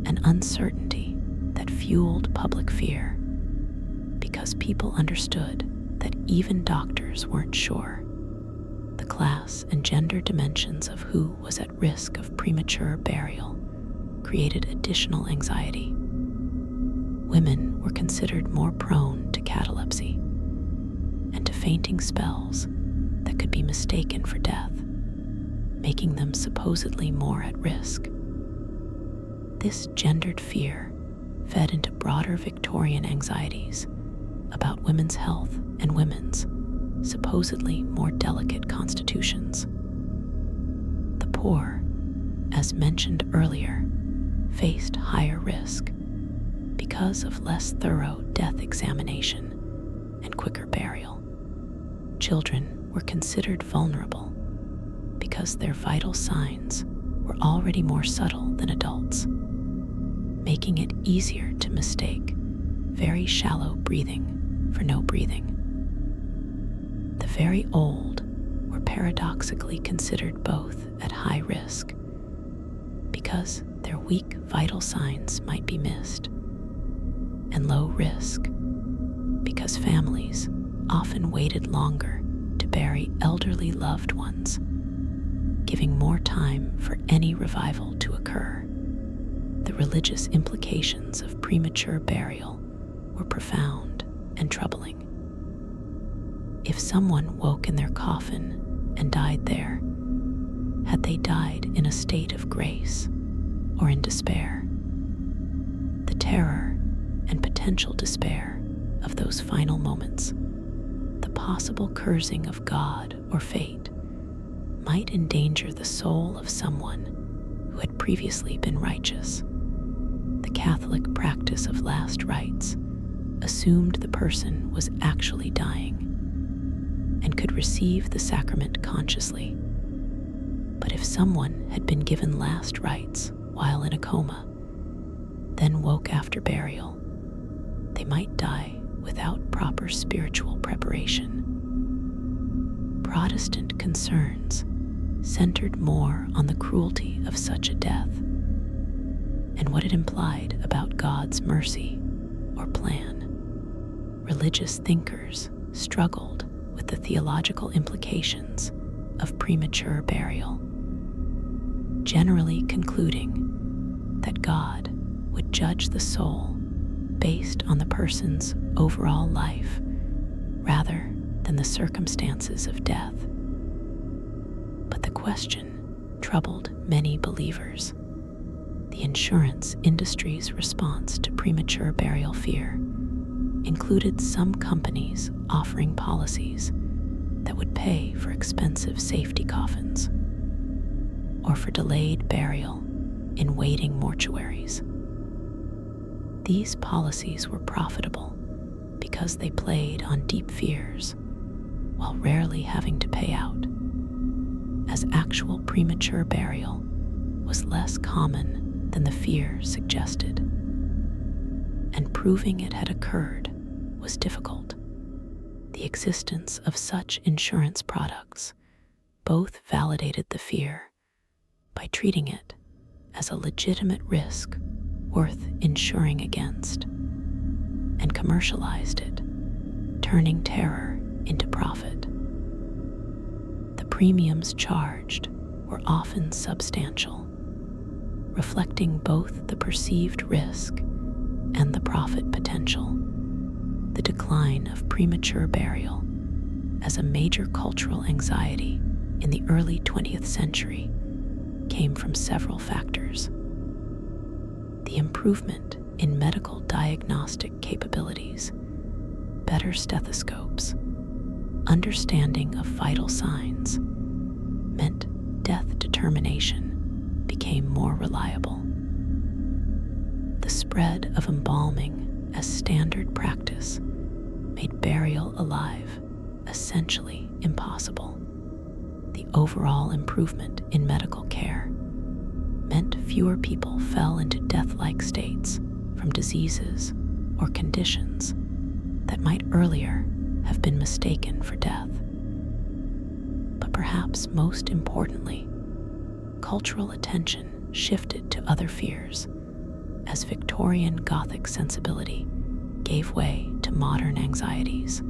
an uncertainty that fueled public fear because people understood that even doctors weren't sure. The class and gender dimensions of who was at risk of premature burial created additional anxiety. Women were considered more prone to catalepsy and to fainting spells that could be mistaken for death, making them supposedly more at risk. This gendered fear fed into broader Victorian anxieties about women's health and women's supposedly more delicate constitutions. The poor, as mentioned earlier, faced higher risk because of less thorough death examination and quicker burial. Children were considered vulnerable because their vital signs were already more subtle than adults, making it easier to mistake very shallow breathing for no breathing. The very old were paradoxically considered both at high risk because their weak vital signs might be missed, and low risk because families often waited longer to bury elderly loved ones, giving more time for any revival to occur. The religious implications of premature burial were profound and troubling. If someone woke in their coffin and died there, had they died in a state of grace or in despair? The terror and potential despair of those final moments, the possible cursing of God or fate, might endanger the soul of someone who had previously been righteous. The Catholic practice of last rites assumed the person was actually dying and could receive the sacrament consciously. But if someone had been given last rites while in a coma, then woke after burial, they might die without proper spiritual preparation. Protestant concerns centered more on the cruelty of such a death and what it implied about God's mercy or plan. Religious thinkers struggled with the theological implications of premature burial, generally concluding that God would judge the soul based on the person's overall life rather than the circumstances of death. But the question troubled many believers. The insurance industry's response to premature burial fear included some companies offering policies that would pay for expensive safety coffins or for delayed burial in waiting mortuaries. These policies were profitable because they played on deep fears while rarely having to pay out, as actual premature burial was less common than the fear suggested. And proving it had occurred was difficult. The existence of such insurance products both validated the fear by treating it as a legitimate risk worth insuring against, and commercialized it, turning terror into profit. The premiums charged were often substantial, reflecting both the perceived risk and the profit potential. The decline of premature burial as a major cultural anxiety in the early 20th century came from several factors. The improvement in medical diagnostic capabilities, better stethoscopes, understanding of vital signs, meant death determination became more reliable. The spread of embalming as standard practice made burial alive essentially impossible. The overall improvement in medical care meant fewer people fell into death-like states from diseases or conditions that might earlier have been mistaken for death. But perhaps most importantly, cultural attention shifted to other fears as Victorian Gothic sensibility gave way to modern anxieties.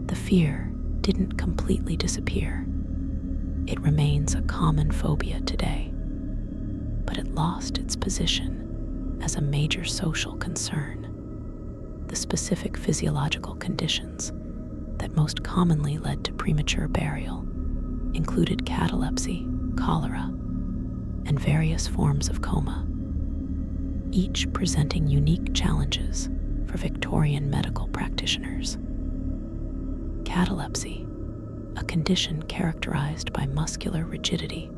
The fear didn't completely disappear. It remains a common phobia today, but it lost its position as a major social concern. The specific physiological conditions that most commonly led to premature burial included catalepsy, cholera, and various forms of coma, each presenting unique challenges for Victorian medical practitioners. Catalepsy, a condition characterized by muscular rigidity,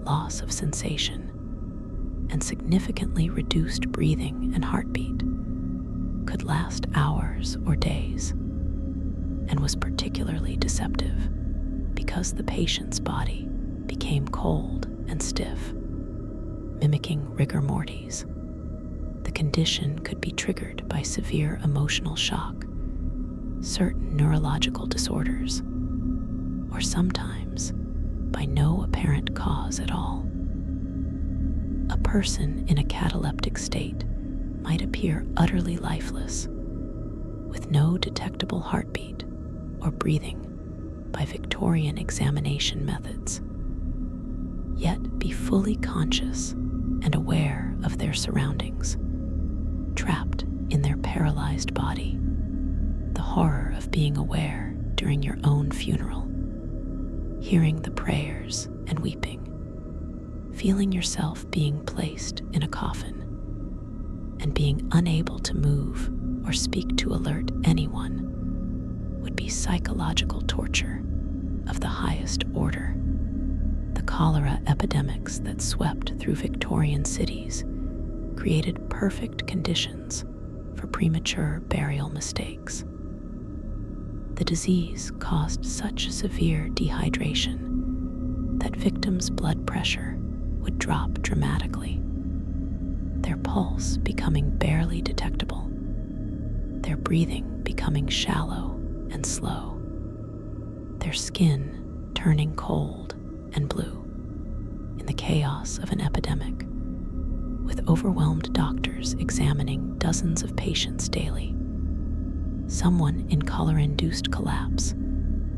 loss of sensation, and significantly reduced breathing and heartbeat, could last hours or days, and was particularly deceptive because the patient's body became cold and stiff, mimicking rigor mortis. The condition could be triggered by severe emotional shock, certain neurological disorders, or sometimes by no apparent cause at all. A person in a cataleptic state might appear utterly lifeless, with no detectable heartbeat or breathing by Victorian examination methods, yet be fully conscious and aware of their surroundings, trapped in their paralyzed body. The horror of being aware during your own funeral, hearing the prayers and weeping, feeling yourself being placed in a coffin, and being unable to move or speak to alert anyone would be psychological torture of the highest order. The cholera epidemics that swept through Victorian cities created perfect conditions for premature burial mistakes. The disease caused such severe dehydration that victims' blood pressure would drop dramatically, their pulse becoming barely detectable, their breathing becoming shallow and slow, their skin turning cold and blue. In the chaos of an epidemic, with overwhelmed doctors examining dozens of patients daily, someone in cholera-induced collapse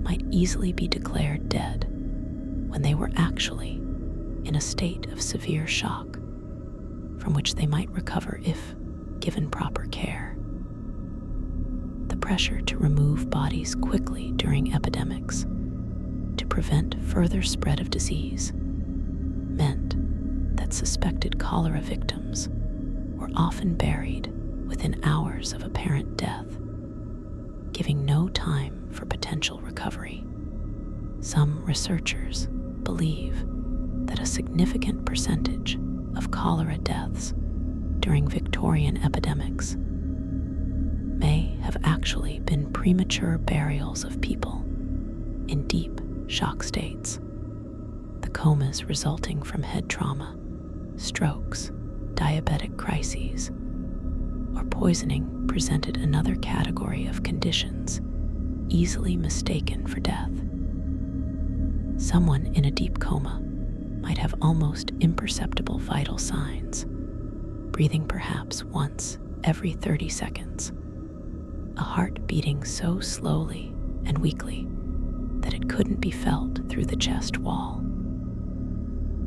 might easily be declared dead when they were actually in a state of severe shock from which they might recover if given proper care. The pressure to remove bodies quickly during epidemics to prevent further spread of disease meant that suspected cholera victims were often buried within hours of apparent death, giving no time for potential recovery. Some researchers believe that a significant percentage of cholera deaths during Victorian epidemics may have actually been premature burials of people in deep shock states. The comas resulting from head trauma, strokes, diabetic crises, or poisoning presented another category of conditions easily mistaken for death. Someone in a deep coma might have almost imperceptible vital signs, breathing perhaps once every 30 seconds, a heart beating so slowly and weakly that it couldn't be felt through the chest wall.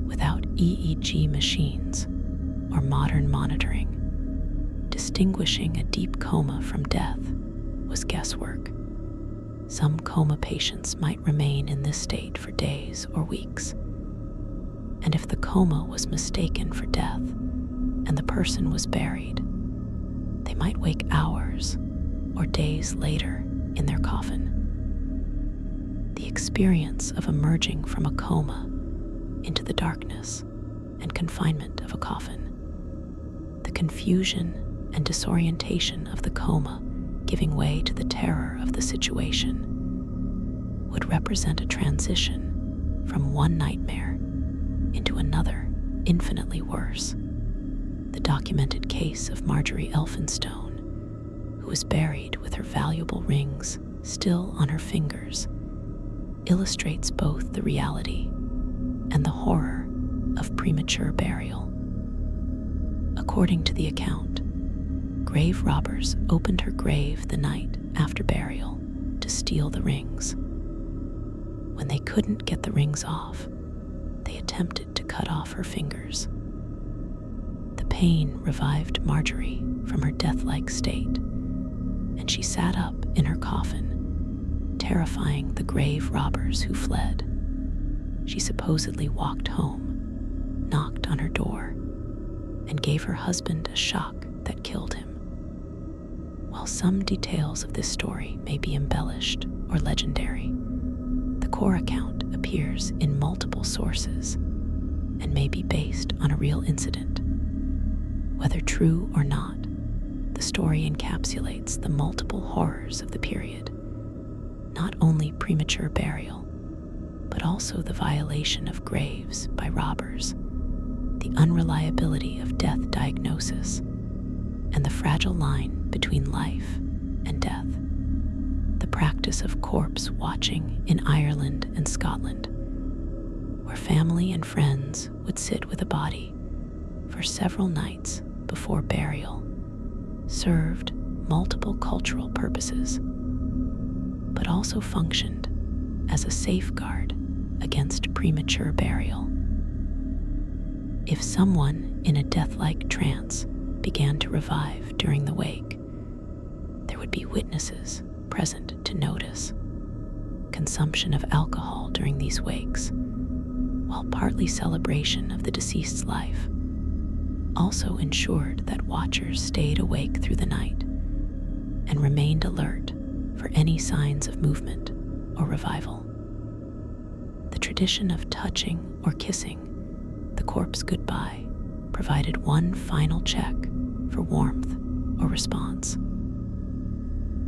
Without EEG machines or modern monitoring, distinguishing a deep coma from death was guesswork. Some coma patients might remain in this state for days or weeks. And if the coma was mistaken for death and the person was buried, they might wake hours or days later in their coffin. The experience of emerging from a coma into the darkness and confinement of a coffin, the confusion and disorientation of the coma giving way to the terror of the situation, would represent a transition from one nightmare into another infinitely worse. The documented case of Marjorie Elphinstone, who was buried with her valuable rings still on her fingers, illustrates both the reality and the horror of premature burial. According to the account, grave robbers opened her grave the night after burial to steal the rings. When they couldn't get the rings off, they attempted to cut off her fingers. The pain revived Marjorie from her death-like state, and she sat up in her coffin, terrifying the grave robbers who fled. She supposedly walked home, knocked on her door, and gave her husband a shock that killed him. While some details of this story may be embellished or legendary, the core account appears in multiple sources and may be based on a real incident. Whether true or not, the story encapsulates the multiple horrors of the period, not only premature burial, but also the violation of graves by robbers, the unreliability of death diagnosis, and the fragile line between life and death. The practice of corpse watching in Ireland and Scotland, where family and friends would sit with a body for several nights before burial, served multiple cultural purposes, but also functioned as a safeguard against premature burial. If someone in a death-like trance began to revive during the wake, there would be witnesses present to notice. Consumption of alcohol during these wakes, while partly celebration of the deceased's life, also ensured that watchers stayed awake through the night and remained alert for any signs of movement or revival. The tradition of touching or kissing the corpse goodbye provided one final check for warmth or response.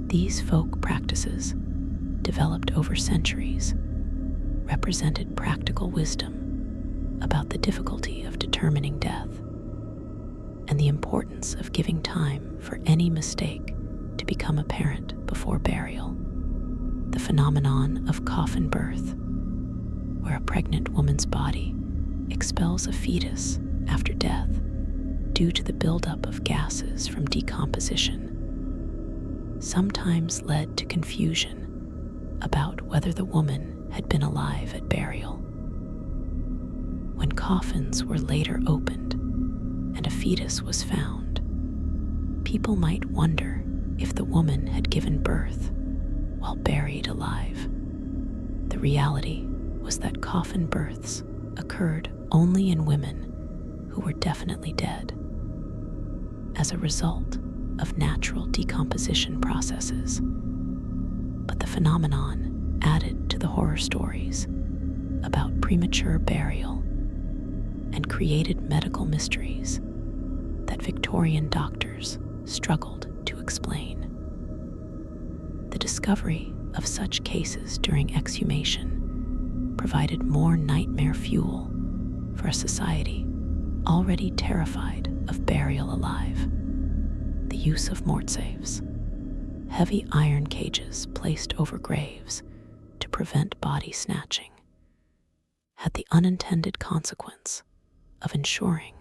These folk practices, developed over centuries, represented practical wisdom about the difficulty of determining death and the importance of giving time for any mistake to become apparent before burial. The phenomenon of coffin birth, where a pregnant woman's body expels a fetus after death due to the buildup of gases from decomposition, sometimes led to confusion about whether the woman had been alive at burial. When coffins were later opened and a fetus was found, people might wonder if the woman had given birth while buried alive. The reality was that coffin births occurred only in women who were definitely dead, as a result of natural decomposition processes. But the phenomenon added to the horror stories about premature burial and created medical mysteries that Victorian doctors struggled to explain. The discovery of such cases during exhumation provided more nightmare fuel for a society already terrified of burial alive. The use of mortsafes, heavy iron cages placed over graves to prevent body snatching, had the unintended consequence of ensuring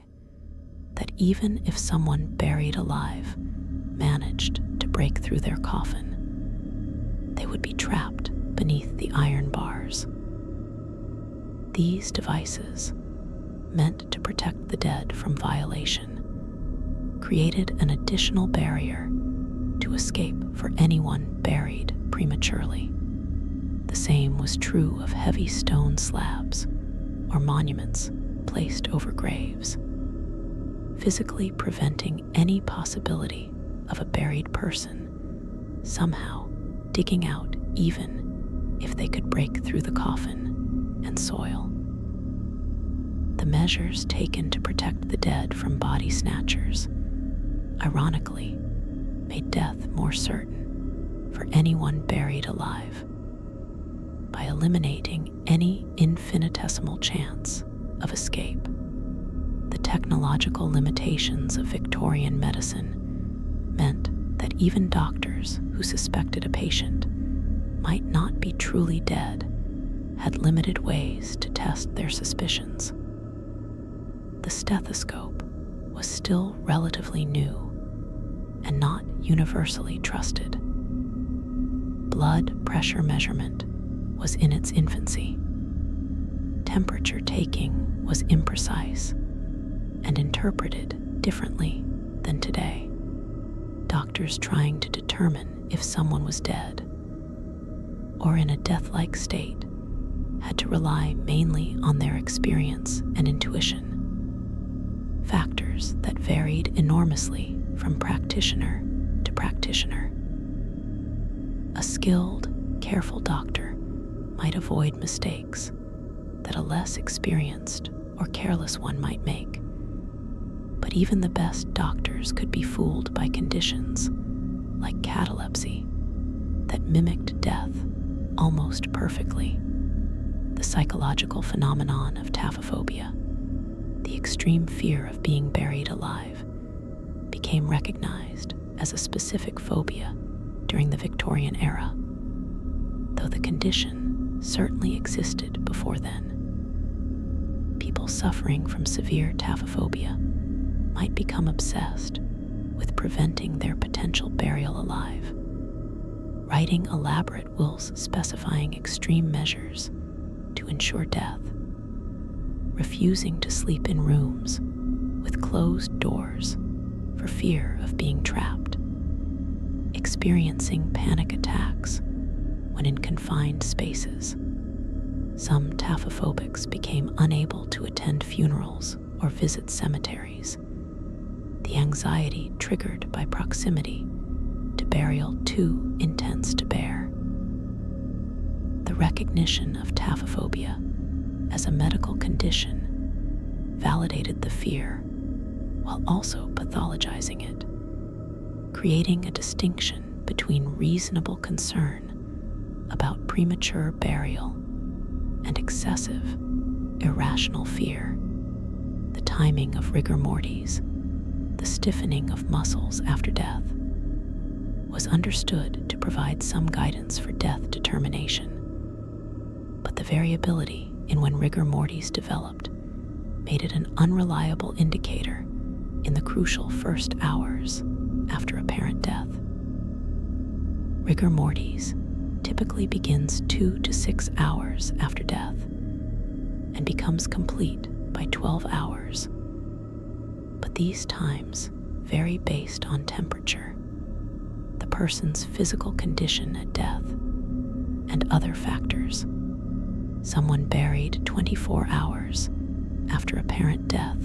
that even if someone buried alive managed to break through their coffin, they would be trapped beneath the iron bars. These devices, meant to protect the dead from violation, created an additional barrier to escape for anyone buried prematurely. The same was true of heavy stone slabs or monuments placed over graves, physically preventing any possibility of a buried person somehow digging out even if they could break through the coffin and soil. The measures taken to protect the dead from body snatchers, ironically, made death more certain for anyone buried alive by eliminating any infinitesimal chance of escape. The technological limitations of Victorian medicine meant that even doctors who suspected a patient might not be truly dead had limited ways to test their suspicions. The stethoscope was still relatively new and not universally trusted. Blood pressure measurement was in its infancy. Temperature taking was imprecise and interpreted differently than today. Doctors trying to determine if someone was dead or in a death-like state had to rely mainly on their experience and intuition, factors that varied enormously from practitioner to practitioner. A skilled, careful doctor might avoid mistakes that a less experienced or careless one might make. But even the best doctors could be fooled by conditions like catalepsy that mimicked death almost perfectly. The psychological phenomenon of taphophobia, the extreme fear of being buried alive, became recognized as a specific phobia during the Victorian era, though the condition certainly existed before then. People suffering from severe taphophobia might become obsessed with preventing their potential burial alive, writing elaborate wills specifying extreme measures to ensure death, refusing to sleep in rooms with closed doors for fear of being trapped, experiencing panic attacks when in confined spaces. Some taphophobics became unable to attend funerals or visit cemeteries, the anxiety triggered by proximity to burial too intense to bear. The recognition of taphophobia as a medical condition validated the fear while also pathologizing it, creating a distinction between reasonable concern about premature burial and excessive, irrational fear. The timing of rigor mortis, the stiffening of muscles after death, was understood to provide some guidance for death determination. But the variability in when rigor mortis developed made it an unreliable indicator in the crucial first hours after apparent death. Rigor mortis typically begins 2 to 6 hours after death and becomes complete by 12 hours. But these times vary based on temperature, the person's physical condition at death, and other factors. Someone buried 24 hours after apparent death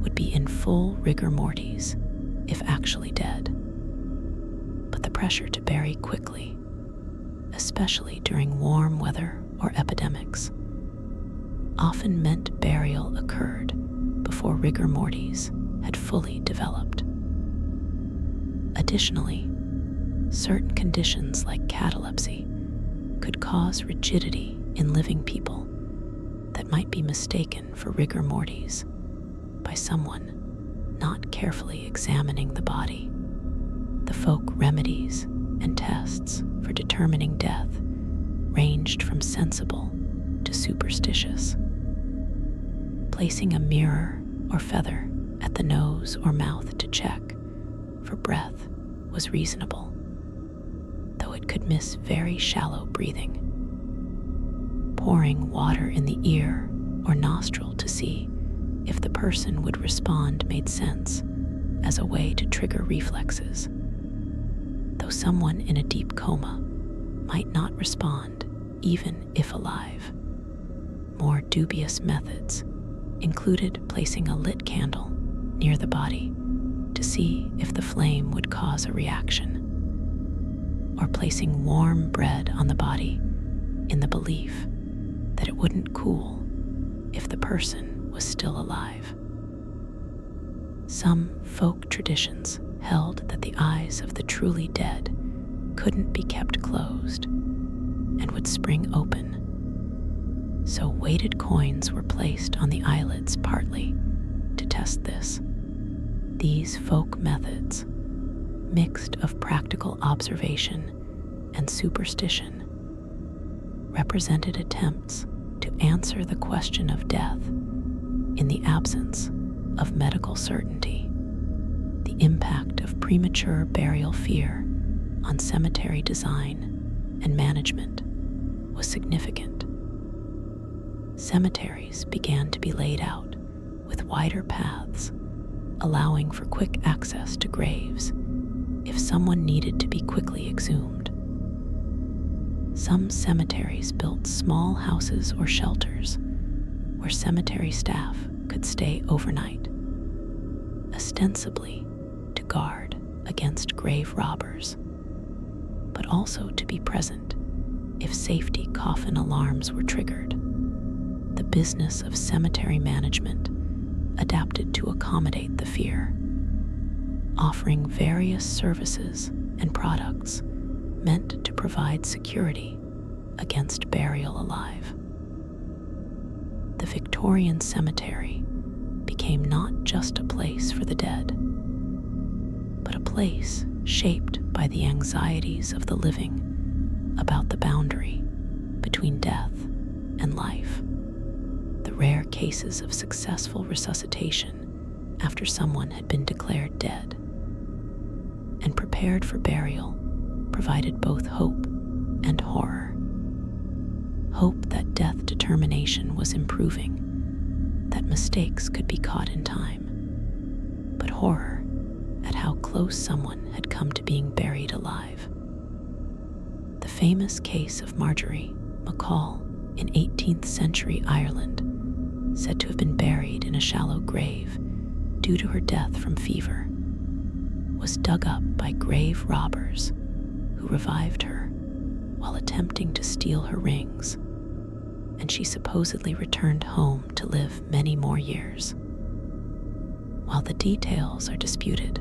would be in full rigor mortis if actually dead. But the pressure to bury quickly, especially during warm weather or epidemics, often meant burial occurred before rigor mortis had fully developed. Additionally, certain conditions like catalepsy could cause rigidity in living people that might be mistaken for rigor mortis by someone not carefully examining the body. The folk remedies and tests for determining death ranged from sensible to superstitious. Placing a mirror or feather at the nose or mouth to check for breath was reasonable, though it could miss very shallow breathing. Pouring water in the ear or nostril to see if the person would respond made sense as a way to trigger reflexes, though someone in a deep coma might not respond even if alive. More dubious methods included placing a lit candle near the body to see if the flame would cause a reaction, or placing warm bread on the body in the belief that it wouldn't cool if the person was still alive. Some folk traditions held that the eyes of the truly dead couldn't be kept closed and would spring open, so weighted coins were placed on the eyelids partly to test this. These folk methods, mixed of practical observation and superstition, represented attempts to answer the question of death in the absence of medical certainty. The impact of premature burial fear on cemetery design and management was significant. Cemeteries began to be laid out with wider paths, allowing for quick access to graves if someone needed to be quickly exhumed. Some cemeteries built small houses or shelters where cemetery staff could stay overnight, ostensibly to guard against grave robbers, but also to be present if safety coffin alarms were triggered. The business of cemetery management adapted to accommodate the fear, offering various services and products meant to provide security against burial alive. The Victorian cemetery became not just a place for the dead, but a place shaped by the anxieties of the living about the boundary between death and life. The rare cases of successful resuscitation after someone had been declared dead and prepared for burial provided both hope and horror. Hope that death determination was improving, that mistakes could be caught in time, but horror at how close someone had come to being buried alive. The famous case of Marjorie McCall in 18th century Ireland, said to have been buried in a shallow grave due to her death from fever, was dug up by grave robbers who revived her while attempting to steal her rings, and she supposedly returned home to live many more years. While the details are disputed,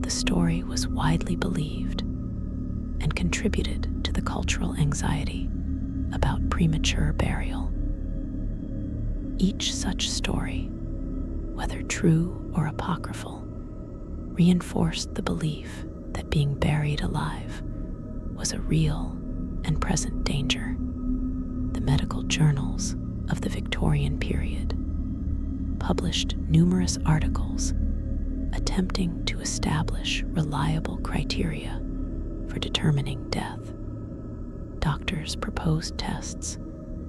the story was widely believed and contributed to the cultural anxiety about premature burial. Each such story, whether true or apocryphal, reinforced the belief that being buried alive was a real and present danger. The medical journals of the Victorian period published numerous articles attempting to establish reliable criteria for determining death. Doctors proposed tests,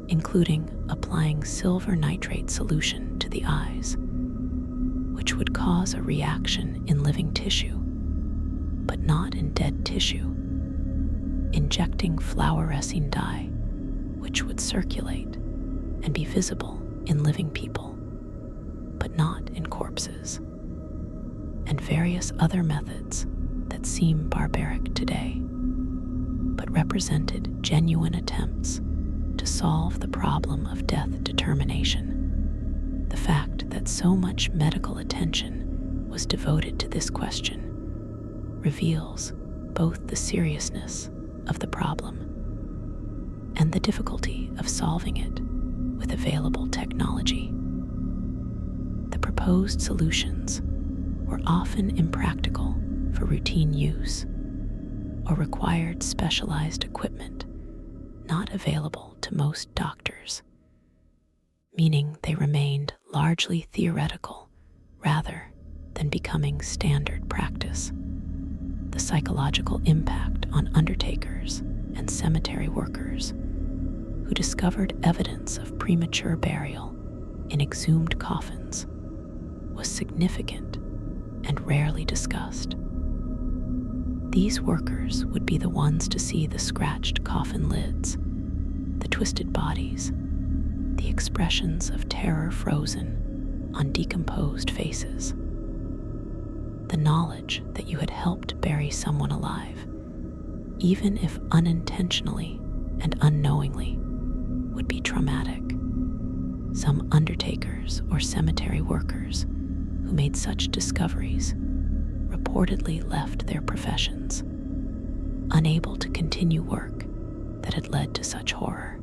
including applying silver nitrate solution to the eyes, which would cause a reaction in living tissue, but not in dead tissue, injecting fluorescing dye, which would circulate and be visible in living people, but not in corpses, and various other methods that seem barbaric today, but represented genuine attempts to solve the problem of death determination. The fact that so much medical attention was devoted to this question reveals both the seriousness of the problem and the difficulty of solving it with available technology. The proposed solutions were often impractical for routine use or required specialized equipment not available to most doctors, meaning they remained largely theoretical rather than becoming standard practice. The psychological impact on undertakers and cemetery workers who discovered evidence of premature burial in exhumed coffins was significant and rarely discussed. These workers would be the ones to see the scratched coffin lids, the twisted bodies, the expressions of terror frozen on decomposed faces. The knowledge that you had helped bury someone alive, even if unintentionally and unknowingly, would be traumatic. Some undertakers or cemetery workers who made such discoveries reportedly left their professions, unable to continue work that had led to such horror.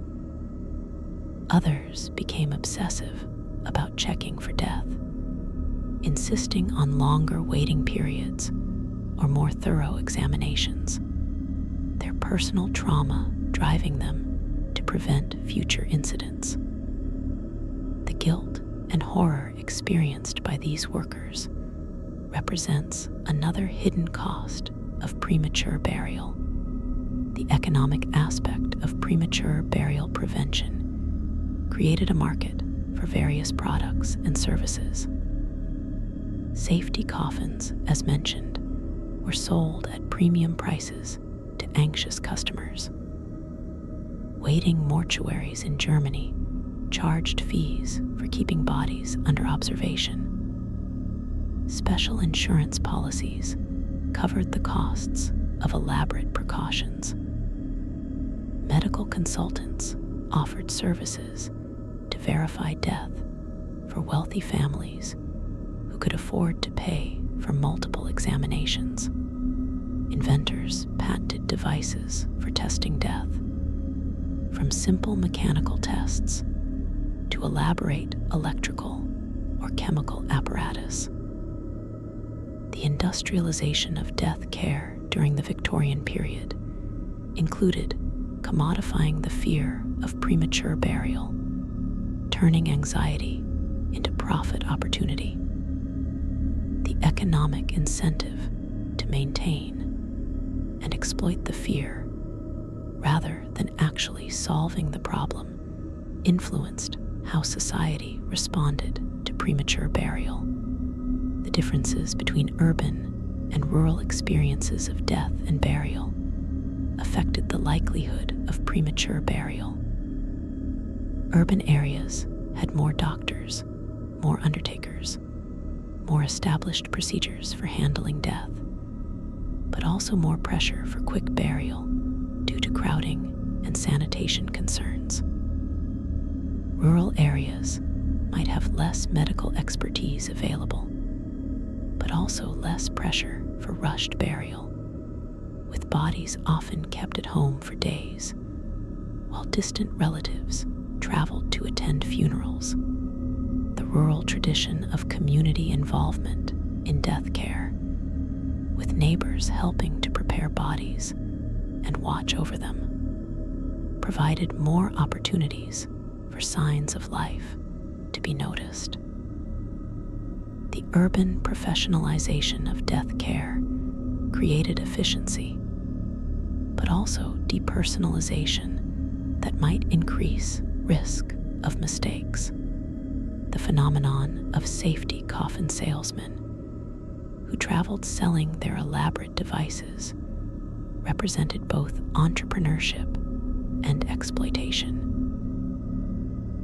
Others became obsessive about checking for death, insisting on longer waiting periods or more thorough examinations, their personal trauma driving them to prevent future incidents. The guilt and horror experienced by these workers represents another hidden cost of premature burial, the economic aspect of premature burial prevention created a market for various products and services. Safety coffins, as mentioned, were sold at premium prices to anxious customers. Waiting mortuaries in Germany charged fees for keeping bodies under observation. Special insurance policies covered the costs of elaborate precautions. Medical consultants offered services to verify death for wealthy families who could afford to pay for multiple examinations. Inventors patented devices for testing death, from simple mechanical tests to elaborate electrical or chemical apparatus. The industrialization of death care during the Victorian period included commodifying the fear of premature burial, turning anxiety into profit opportunity. The economic incentive to maintain and exploit the fear rather than actually solving the problem influenced how society responded to premature burial. The differences between urban and rural experiences of death and burial affected the likelihood of premature burial. Urban areas had more doctors, more undertakers, more established procedures for handling death, but also more pressure for quick burial due to crowding and sanitation concerns. Rural areas might have less medical expertise available, but also less pressure for rushed burial, with bodies often kept at home for days, while distant relatives traveled to attend funerals. The rural tradition of community involvement in death care, with neighbors helping to prepare bodies and watch over them, provided more opportunities for signs of life to be noticed. The urban professionalization of death care created efficiency, but also depersonalization that might increase risk of mistakes. The phenomenon of safety coffin salesmen who traveled selling their elaborate devices represented both entrepreneurship and exploitation.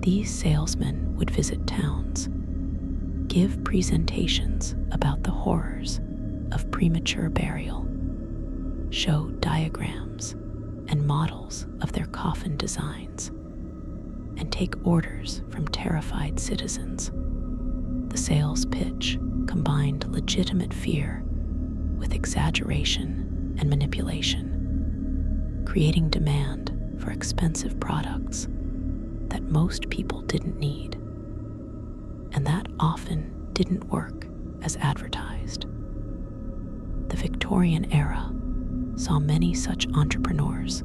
These salesmen would visit towns, give presentations about the horrors of premature burial, show diagrams and models of their coffin designs, and take orders from terrified citizens. The sales pitch combined legitimate fear with exaggeration and manipulation, creating demand for expensive products that most people didn't need, and that often didn't work as advertised. The Victorian era saw many such entrepreneurs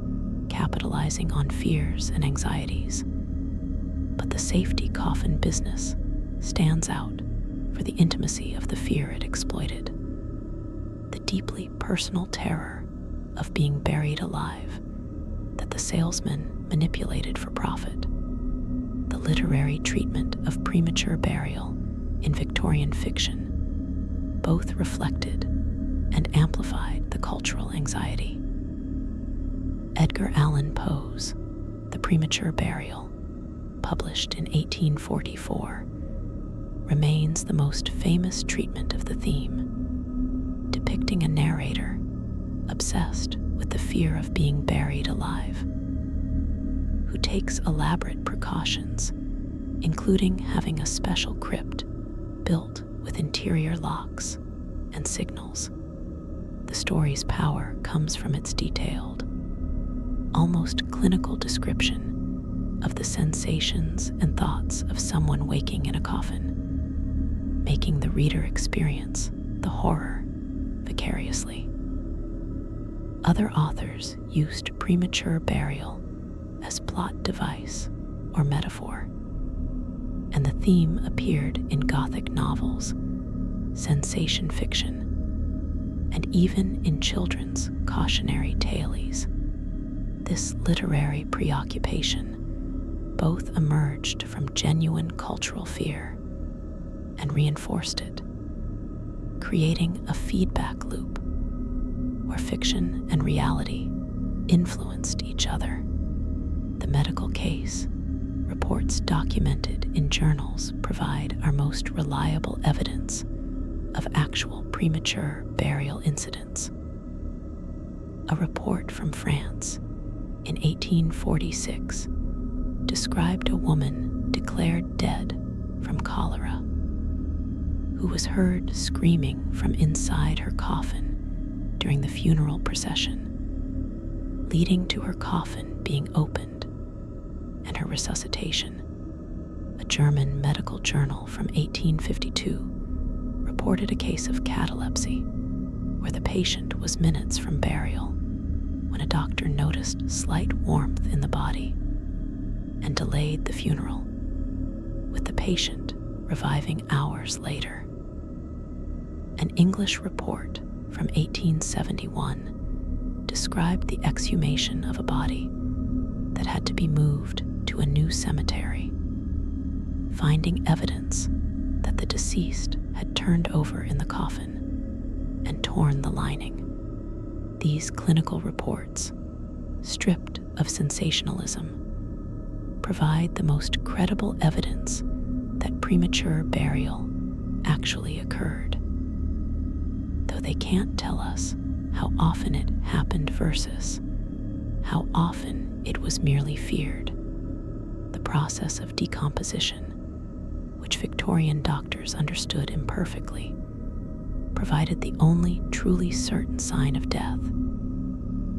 capitalizing on fears and anxieties, but the safety coffin business stands out for the intimacy of the fear it exploited. The deeply personal terror of being buried alive that the salesman manipulated for profit. The literary treatment of premature burial in Victorian fiction both reflected and amplified the cultural anxiety. Edgar Allan Poe's The Premature Burial, published in 1844, remains the most famous treatment of the theme, depicting a narrator obsessed with the fear of being buried alive, who takes elaborate precautions, including having a special crypt built with interior locks and signals. The story's power comes from its detailed, almost clinical description of the sensations and thoughts of someone waking in a coffin, making the reader experience the horror vicariously. Other authors used premature burial as plot device or metaphor, and the theme appeared in Gothic novels, sensation fiction, and even in children's cautionary tales. This literary preoccupation both emerged from genuine cultural fear and reinforced it, creating a feedback loop where fiction and reality influenced each other. The medical case reports documented in journals provide our most reliable evidence of actual premature burial incidents. A report from France in 1846 described a woman declared dead from cholera, who was heard screaming from inside her coffin during the funeral procession, leading to her coffin being opened and her resuscitation. A German medical journal from 1852 reported a case of catalepsy where the patient was minutes from burial when a doctor noticed slight warmth in the body and delayed the funeral, with the patient reviving hours later. An English report from 1871 described the exhumation of a body that had to be moved to a new cemetery, finding evidence that the deceased had turned over in the coffin and torn the lining. These clinical reports, stripped of sensationalism, provide the most credible evidence that premature burial actually occurred, though they can't tell us how often it happened versus how often it was merely feared. The process of decomposition, which Victorian doctors understood imperfectly, provided the only truly certain sign of death,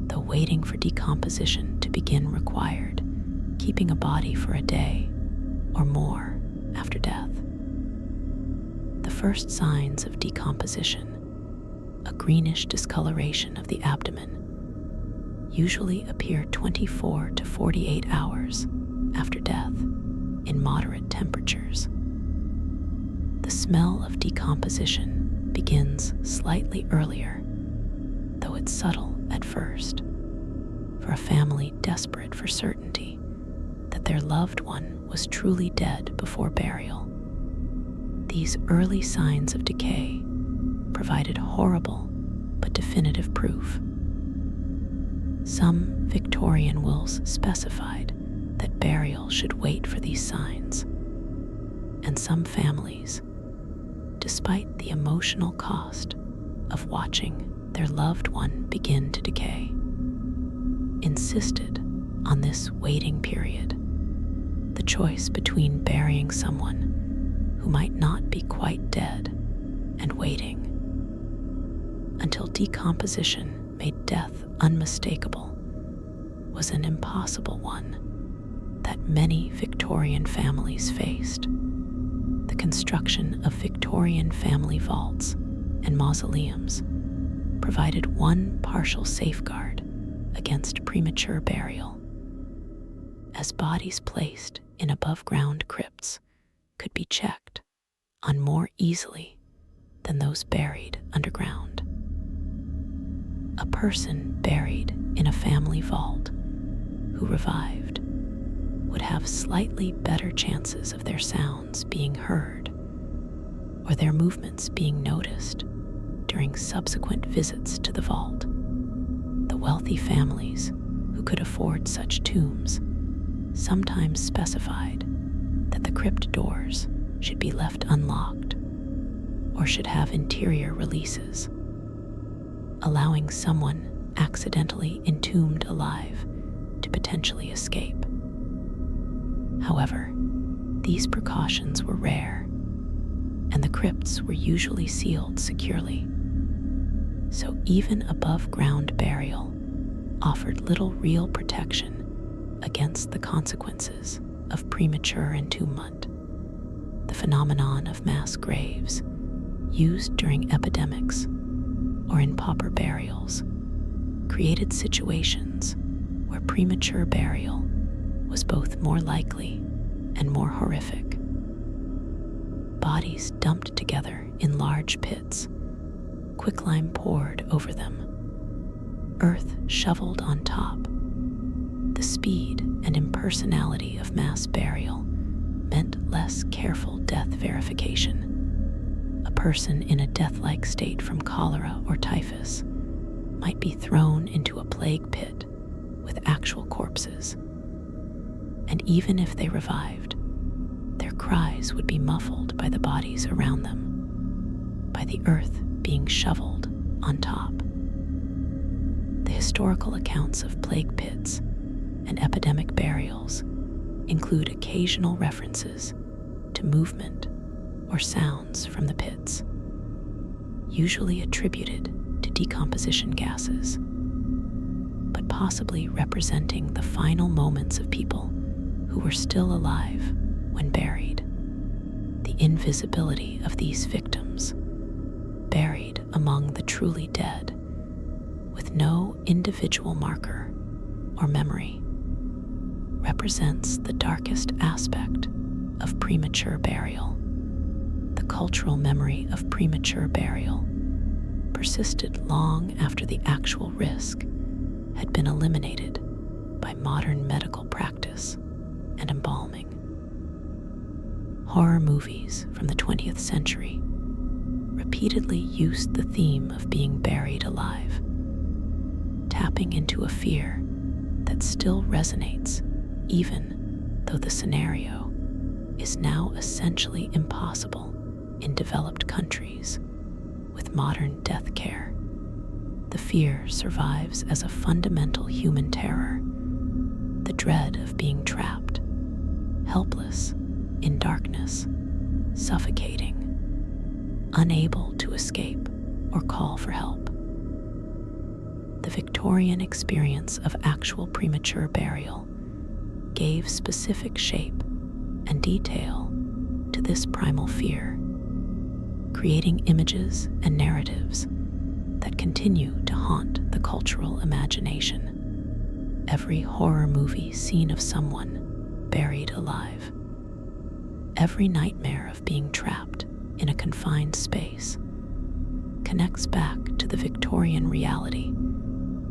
though waiting for decomposition to begin required keeping a body for a day or more after death. The first signs of decomposition, a greenish discoloration of the abdomen, usually appear 24 to 48 hours after death in moderate temperatures. The smell of decomposition begins slightly earlier, though it's subtle at first, for a family desperate for certainty that their loved one was truly dead before burial. These early signs of decay provided horrible but definitive proof. Some Victorian wills specified that burial should wait for these signs, and some families, despite the emotional cost of watching their loved one begin to decay, insisted on this waiting period, the choice between burying someone who might not be quite dead and waiting until decomposition made death unmistakable was an impossible one that many Victorian families faced. The construction of Victorian family vaults and mausoleums provided one partial safeguard against premature burial, as bodies placed in above-ground crypts could be checked on more easily than those buried underground. A person buried in a family vault who revived would have slightly better chances of their sounds being heard or their movements being noticed during subsequent visits to the vault. The wealthy families who could afford such tombs sometimes specified that the crypt doors should be left unlocked or should have interior releases, allowing someone accidentally entombed alive to potentially escape. However, these precautions were rare, and the crypts were usually sealed securely. So even above-ground burial offered little real protection against the consequences of premature entombment. The phenomenon of mass graves, used during epidemics or in pauper burials, created situations where premature burial was both more likely and more horrific. Bodies dumped together in large pits, quicklime poured over them, earth shoveled on top. The speed and impersonality of mass burial meant less careful death verification. A person in a death-like state from cholera or typhus might be thrown into a plague pit with actual corpses, and even if they revived, their cries would be muffled by the bodies around them, by the earth being shoveled on top. The historical accounts of plague pits and epidemic burials include occasional references to movement or sounds from the pits, usually attributed to decomposition gases, but possibly representing the final moments of people who were still alive when buried. The invisibility of these victims, buried among the truly dead, with no individual marker or memory, represents the darkest aspect of premature burial. The cultural memory of premature burial persisted long after the actual risk had been eliminated by modern medical practice and embalming. Horror movies from the 20th century repeatedly used the theme of being buried alive, tapping into a fear that still resonates even though the scenario is now essentially impossible in developed countries with modern death care. The fear survives as a fundamental human terror, the dread of being trapped, helpless in darkness, suffocating, unable to escape or call for help. The Victorian experience of actual premature burial gave specific shape and detail to this primal fear, creating images and narratives that continue to haunt the cultural imagination. Every horror movie scene of someone buried alive, every nightmare of being trapped in a confined space, connects back to the Victorian reality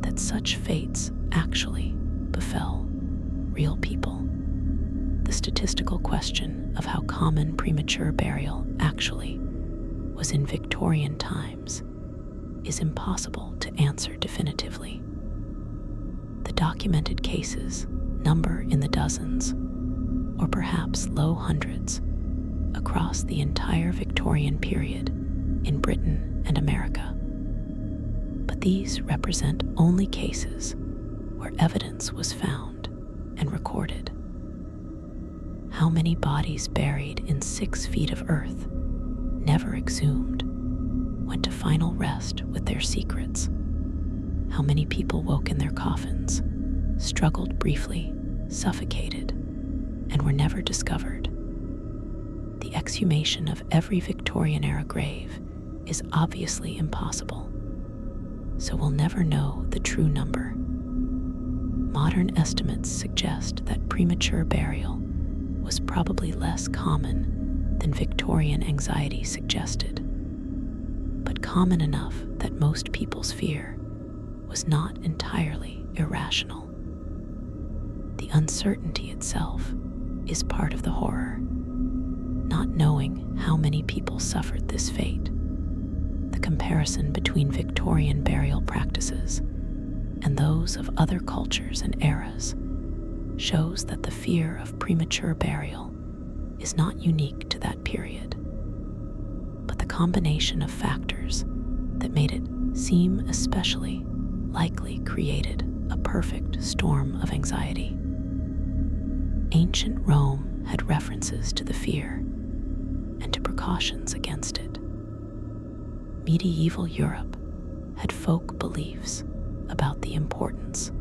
that such fates actually befell real people. The statistical question of how common premature burial actually was in Victorian times is impossible to answer definitively. The documented cases number in the dozens, or perhaps low hundreds, across the entire Victorian period in Britain and America. But these represent only cases where evidence was found and recorded. How many bodies buried in 6 feet of earth, never exhumed, went to final rest with their secrets? How many people woke in their coffins, struggled briefly, suffocated, and were never discovered? The exhumation of every Victorian-era grave is obviously impossible, so we'll never know the true number. Modern estimates suggest that premature burial was probably less common than Victorian anxiety suggested, but common enough that most people's fear was not entirely irrational. The uncertainty itself is part of the horror, not knowing how many people suffered this fate. The comparison between Victorian burial practices and those of other cultures and eras shows that the fear of premature burial is not unique to that period, but the combination of factors that made it seem especially likely created a perfect storm of anxiety. Ancient Rome had references to the fear and to precautions against it. Medieval Europe had folk beliefs about the importance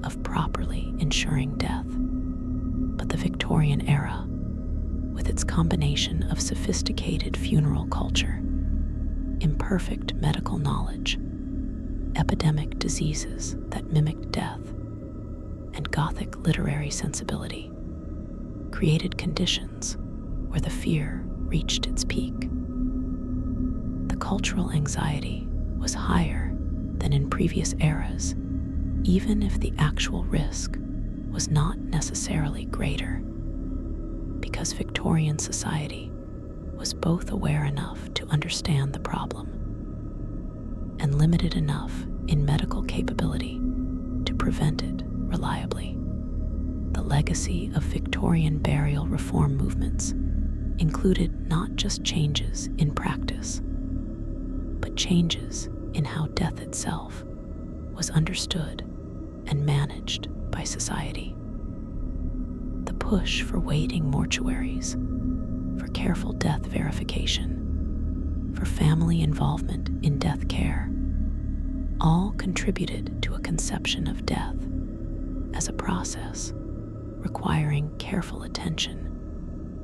of properly ensuring death, but the Victorian era, with its combination of sophisticated funeral culture, imperfect medical knowledge, epidemic diseases that mimicked death, and Gothic literary sensibility, created conditions where the fear reached its peak. The cultural anxiety was higher than in previous eras, even if the actual risk was not necessarily greater, because Victorian society was both aware enough to understand the problem and limited enough in medical capability to prevent it reliably. The legacy of Victorian burial reform movements included not just changes in practice, but changes in how death itself was understood and managed by society. The push for waiting mortuaries, for careful death verification, for family involvement in death care, all contributed to a conception of death as a process requiring careful attention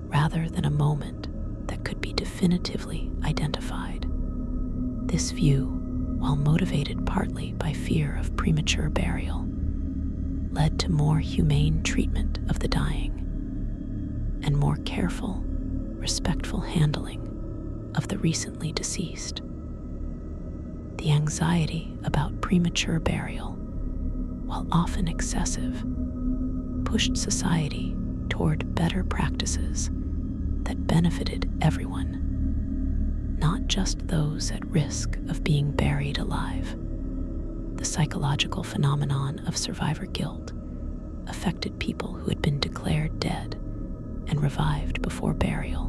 rather than a moment that could be definitively identified. This view, while motivated partly by fear of premature burial, led to more humane treatment of the dying and more careful, respectful handling of the recently deceased. The anxiety about premature burial, while often excessive, pushed society toward better practices that benefited everyone, not just those at risk of being buried alive. The psychological phenomenon of survivor guilt affected people who had been declared dead and revived before burial,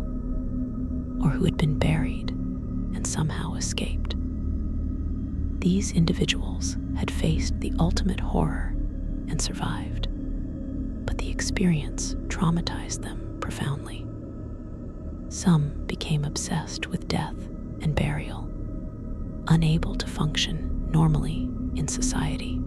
or who had been buried and somehow escaped. These individuals had faced the ultimate horror and survived, but the experience traumatized them profoundly. Some became obsessed with death and burial, unable to function normally in society.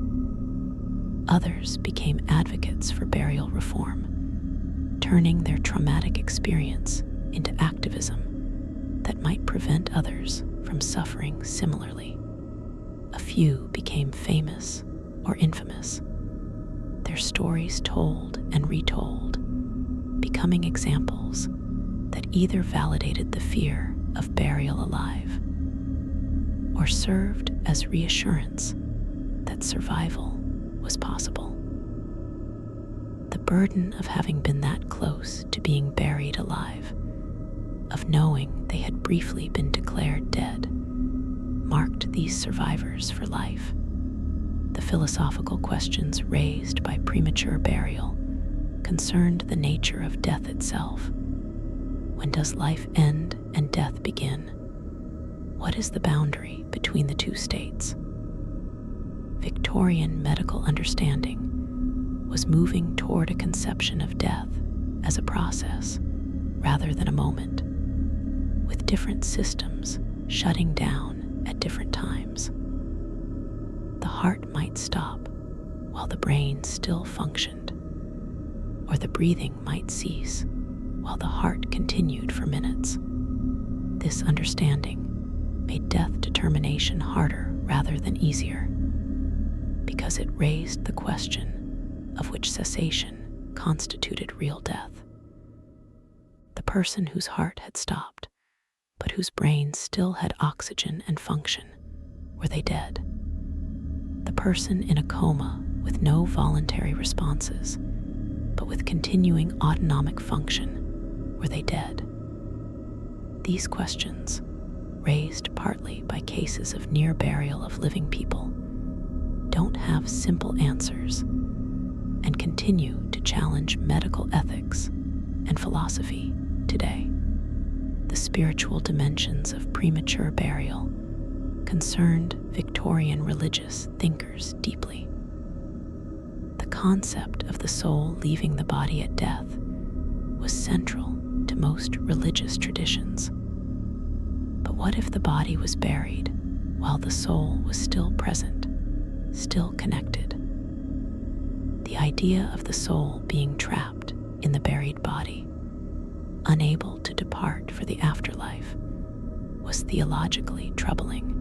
Others became advocates for burial reform, turning their traumatic experience into activism that might prevent others from suffering similarly. A few became famous or infamous, their stories told and retold, becoming examples that either validated the fear of burial alive or served as reassurance that survival was possible. The burden of having been that close to being buried alive, of knowing they had briefly been declared dead, marked these survivors for life. The philosophical questions raised by premature burial concerned the nature of death itself. When does life end and death begin? What is the boundary between the two states? Victorian medical understanding was moving toward a conception of death as a process rather than a moment, with different systems shutting down at different times. The heart might stop while the brain still functioned, or the breathing might cease while the heart continued for minutes. This understanding made death determination harder rather than easier, because it raised the question of which cessation constituted real death. The person whose heart had stopped, but whose brain still had oxygen and function, were they dead? The person in a coma with no voluntary responses, but with continuing autonomic function, were they dead? These questions, raised partly by cases of near burial of living people, don't have simple answers and continue to challenge medical ethics and philosophy today. The spiritual dimensions of premature burial concerned Victorian religious thinkers deeply. The concept of the soul leaving the body at death was central to most religious traditions. But what if the body was buried while the soul was still present, still connected? The idea of the soul being trapped in the buried body, unable to depart for the afterlife, was theologically troubling.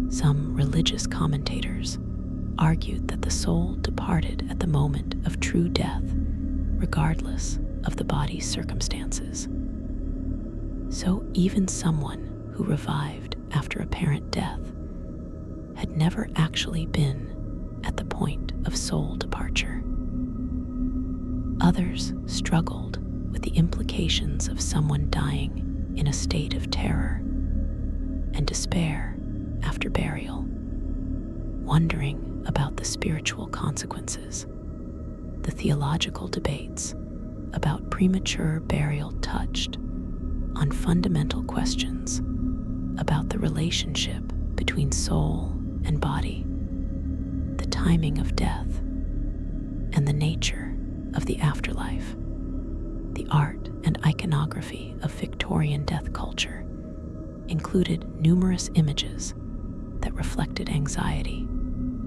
Some religious commentators argued that the soul departed at the moment of true death, regardless of the body's circumstances. So even someone who revived after apparent death had never actually been at the point of soul departure. Others struggled with the implications of someone dying in a state of terror and despair after burial, wondering about the spiritual consequences. The theological debates about premature burial touched on fundamental questions about the relationship between soul and body, the timing of death, and the nature of the afterlife. The art and iconography of Victorian death culture included numerous images that reflected anxiety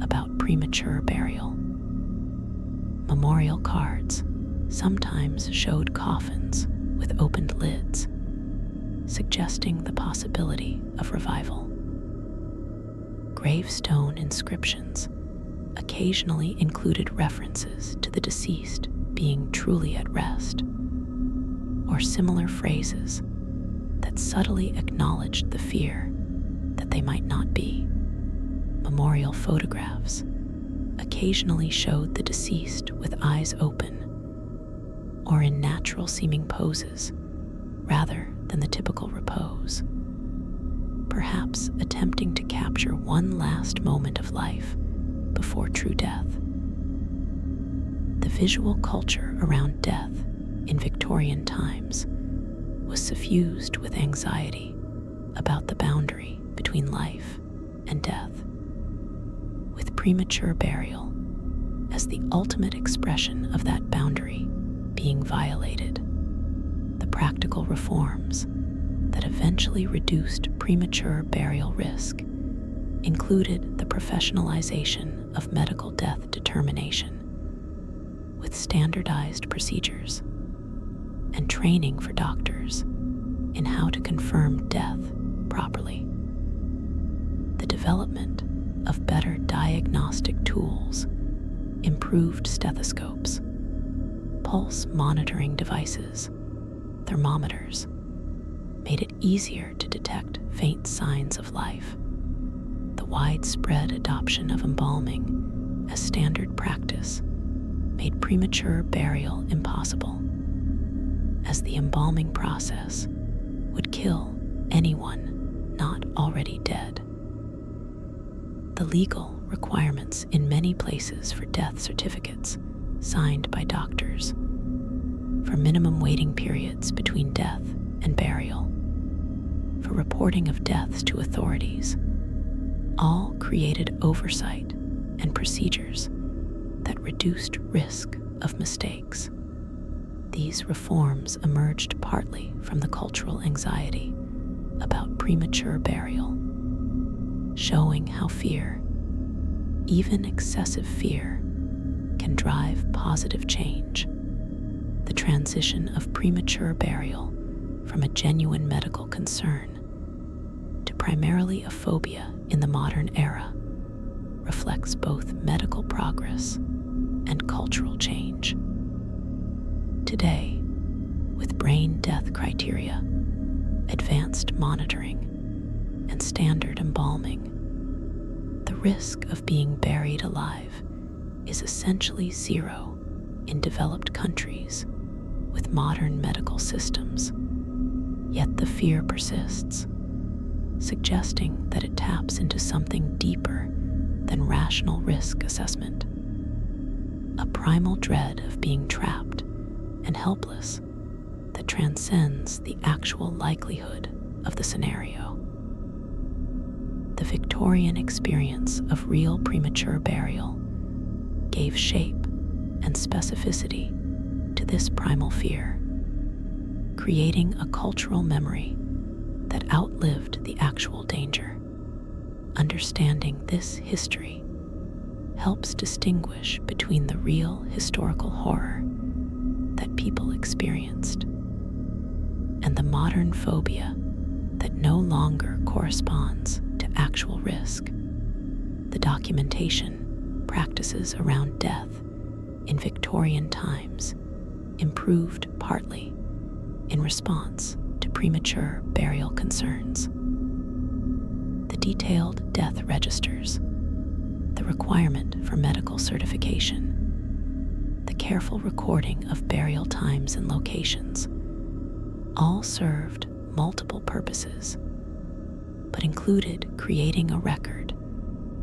about premature burial. Memorial cards sometimes showed coffins with opened lids, suggesting the possibility of revival. Gravestone inscriptions occasionally included references to the deceased being truly at rest, or similar phrases that subtly acknowledged the fear that they might not be. Memorial photographs occasionally showed the deceased with eyes open or in natural-seeming poses rather than the typical repose, perhaps attempting to capture one last moment of life before true death. The visual culture around death in Victorian times was suffused with anxiety about the boundary between life and death, with premature burial as the ultimate expression of that boundary being violated. The practical reforms that eventually reduced premature burial risk included the professionalization of medical death determination, with standardized procedures and training for doctors in how to confirm death properly. The development of better diagnostic tools, improved stethoscopes, pulse monitoring devices, thermometers, made it easier to detect faint signs of life. The widespread adoption of embalming as standard practice made premature burial impossible, as the embalming process would kill anyone not already dead. The legal requirements in many places for death certificates signed by doctors, for minimum waiting periods between death and burial, for reporting of deaths to authorities, all created oversight and procedures that reduced risk of mistakes. These reforms emerged partly from the cultural anxiety about premature burial, showing how fear, even excessive fear, can drive positive change. The transition of premature burial from a genuine medical concern to primarily a phobia in the modern era, reflects both medical progress and cultural change. Today, with brain death criteria, advanced monitoring, and standard embalming, the risk of being buried alive is essentially zero in developed countries with modern medical systems. Yet the fear persists, suggesting that it taps into something deeper than rational risk assessment, a primal dread of being trapped and helpless that transcends the actual likelihood of the scenario. The Victorian experience of real premature burial gave shape and specificity to this primal fear, creating a cultural memory that outlived the actual danger. Understanding this history helps distinguish between the real historical horror that people experienced and the modern phobia that no longer corresponds to actual risk. The documentation practices around death in Victorian times improved partly in response to premature burial concerns. The detailed death registers, the requirement for medical certification, the careful recording of burial times and locations, all served multiple purposes, but included creating a record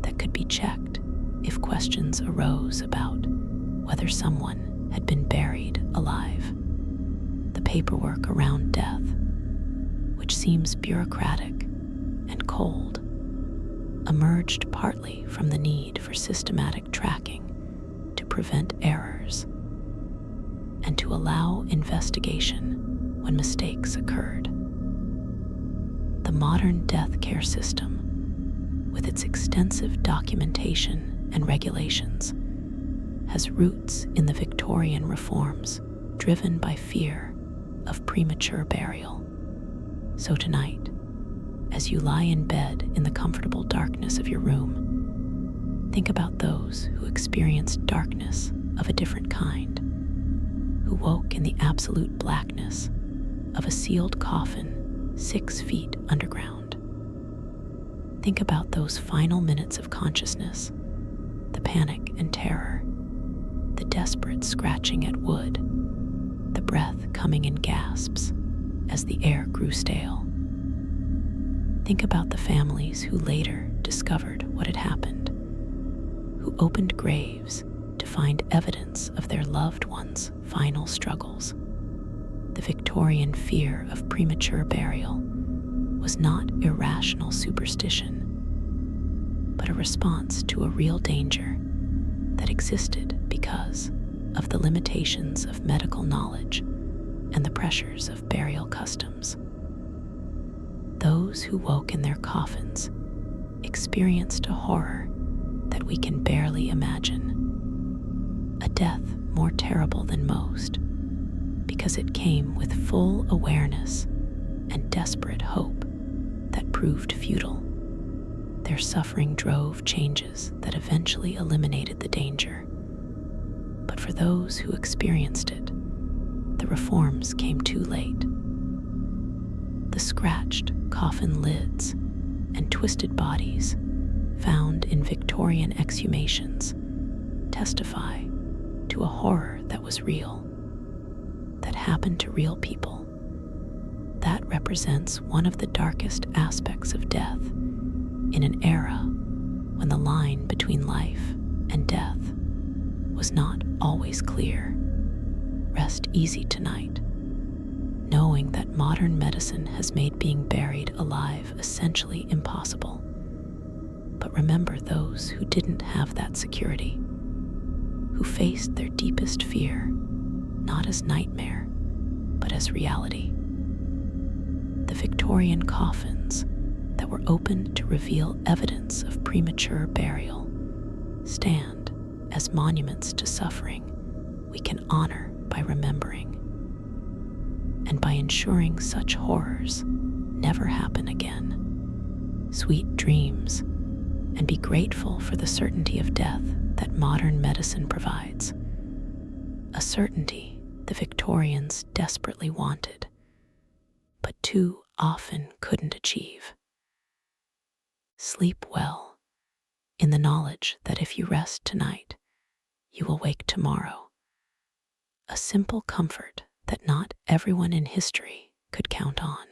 that could be checked if questions arose about whether someone had been buried alive. The paperwork around death, which seems bureaucratic and cold, emerged partly from the need for systematic tracking to prevent errors and to allow investigation when mistakes occurred. The modern death care system, with its extensive documentation and regulations, has roots in the Victorian reforms driven by fear of premature burial. So tonight, as you lie in bed in the comfortable darkness of your room, think about those who experienced darkness of a different kind, who woke in the absolute blackness of a sealed coffin 6 feet underground. Think about those final minutes of consciousness, the panic and terror, the desperate scratching at wood, the breath coming in gasps as the air grew stale. Think about the families who later discovered what had happened, who opened graves to find evidence of their loved ones' final struggles. The Victorian fear of premature burial was not irrational superstition, but a response to a real danger that existed because of the limitations of medical knowledge and the pressures of burial customs. Those who woke in their coffins experienced a horror that we can barely imagine, a death more terrible than most, because it came with full awareness and desperate hope that proved futile. Their suffering drove changes that eventually eliminated the danger. But for those who experienced it, the reforms came too late. The scratched coffin lids and twisted bodies found in Victorian exhumations testify to a horror that was real, that happened to real people. That represents one of the darkest aspects of death in an era when the line between life and death was not always clear. Rest easy tonight, knowing that modern medicine has made being buried alive essentially impossible. But remember those who didn't have that security, who faced their deepest fear not as nightmare, but as reality. The Victorian coffins that were opened to reveal evidence of premature burial stand as monuments to suffering we can honor by remembering, and by ensuring such horrors never happen again. sweet dreams, and be grateful for the certainty of death that modern medicine provides. A certainty the Victorians desperately wanted, but too often couldn't achieve. Sleep well, in the knowledge that if you rest tonight, you will wake tomorrow. A simple comfort that not everyone in history could count on.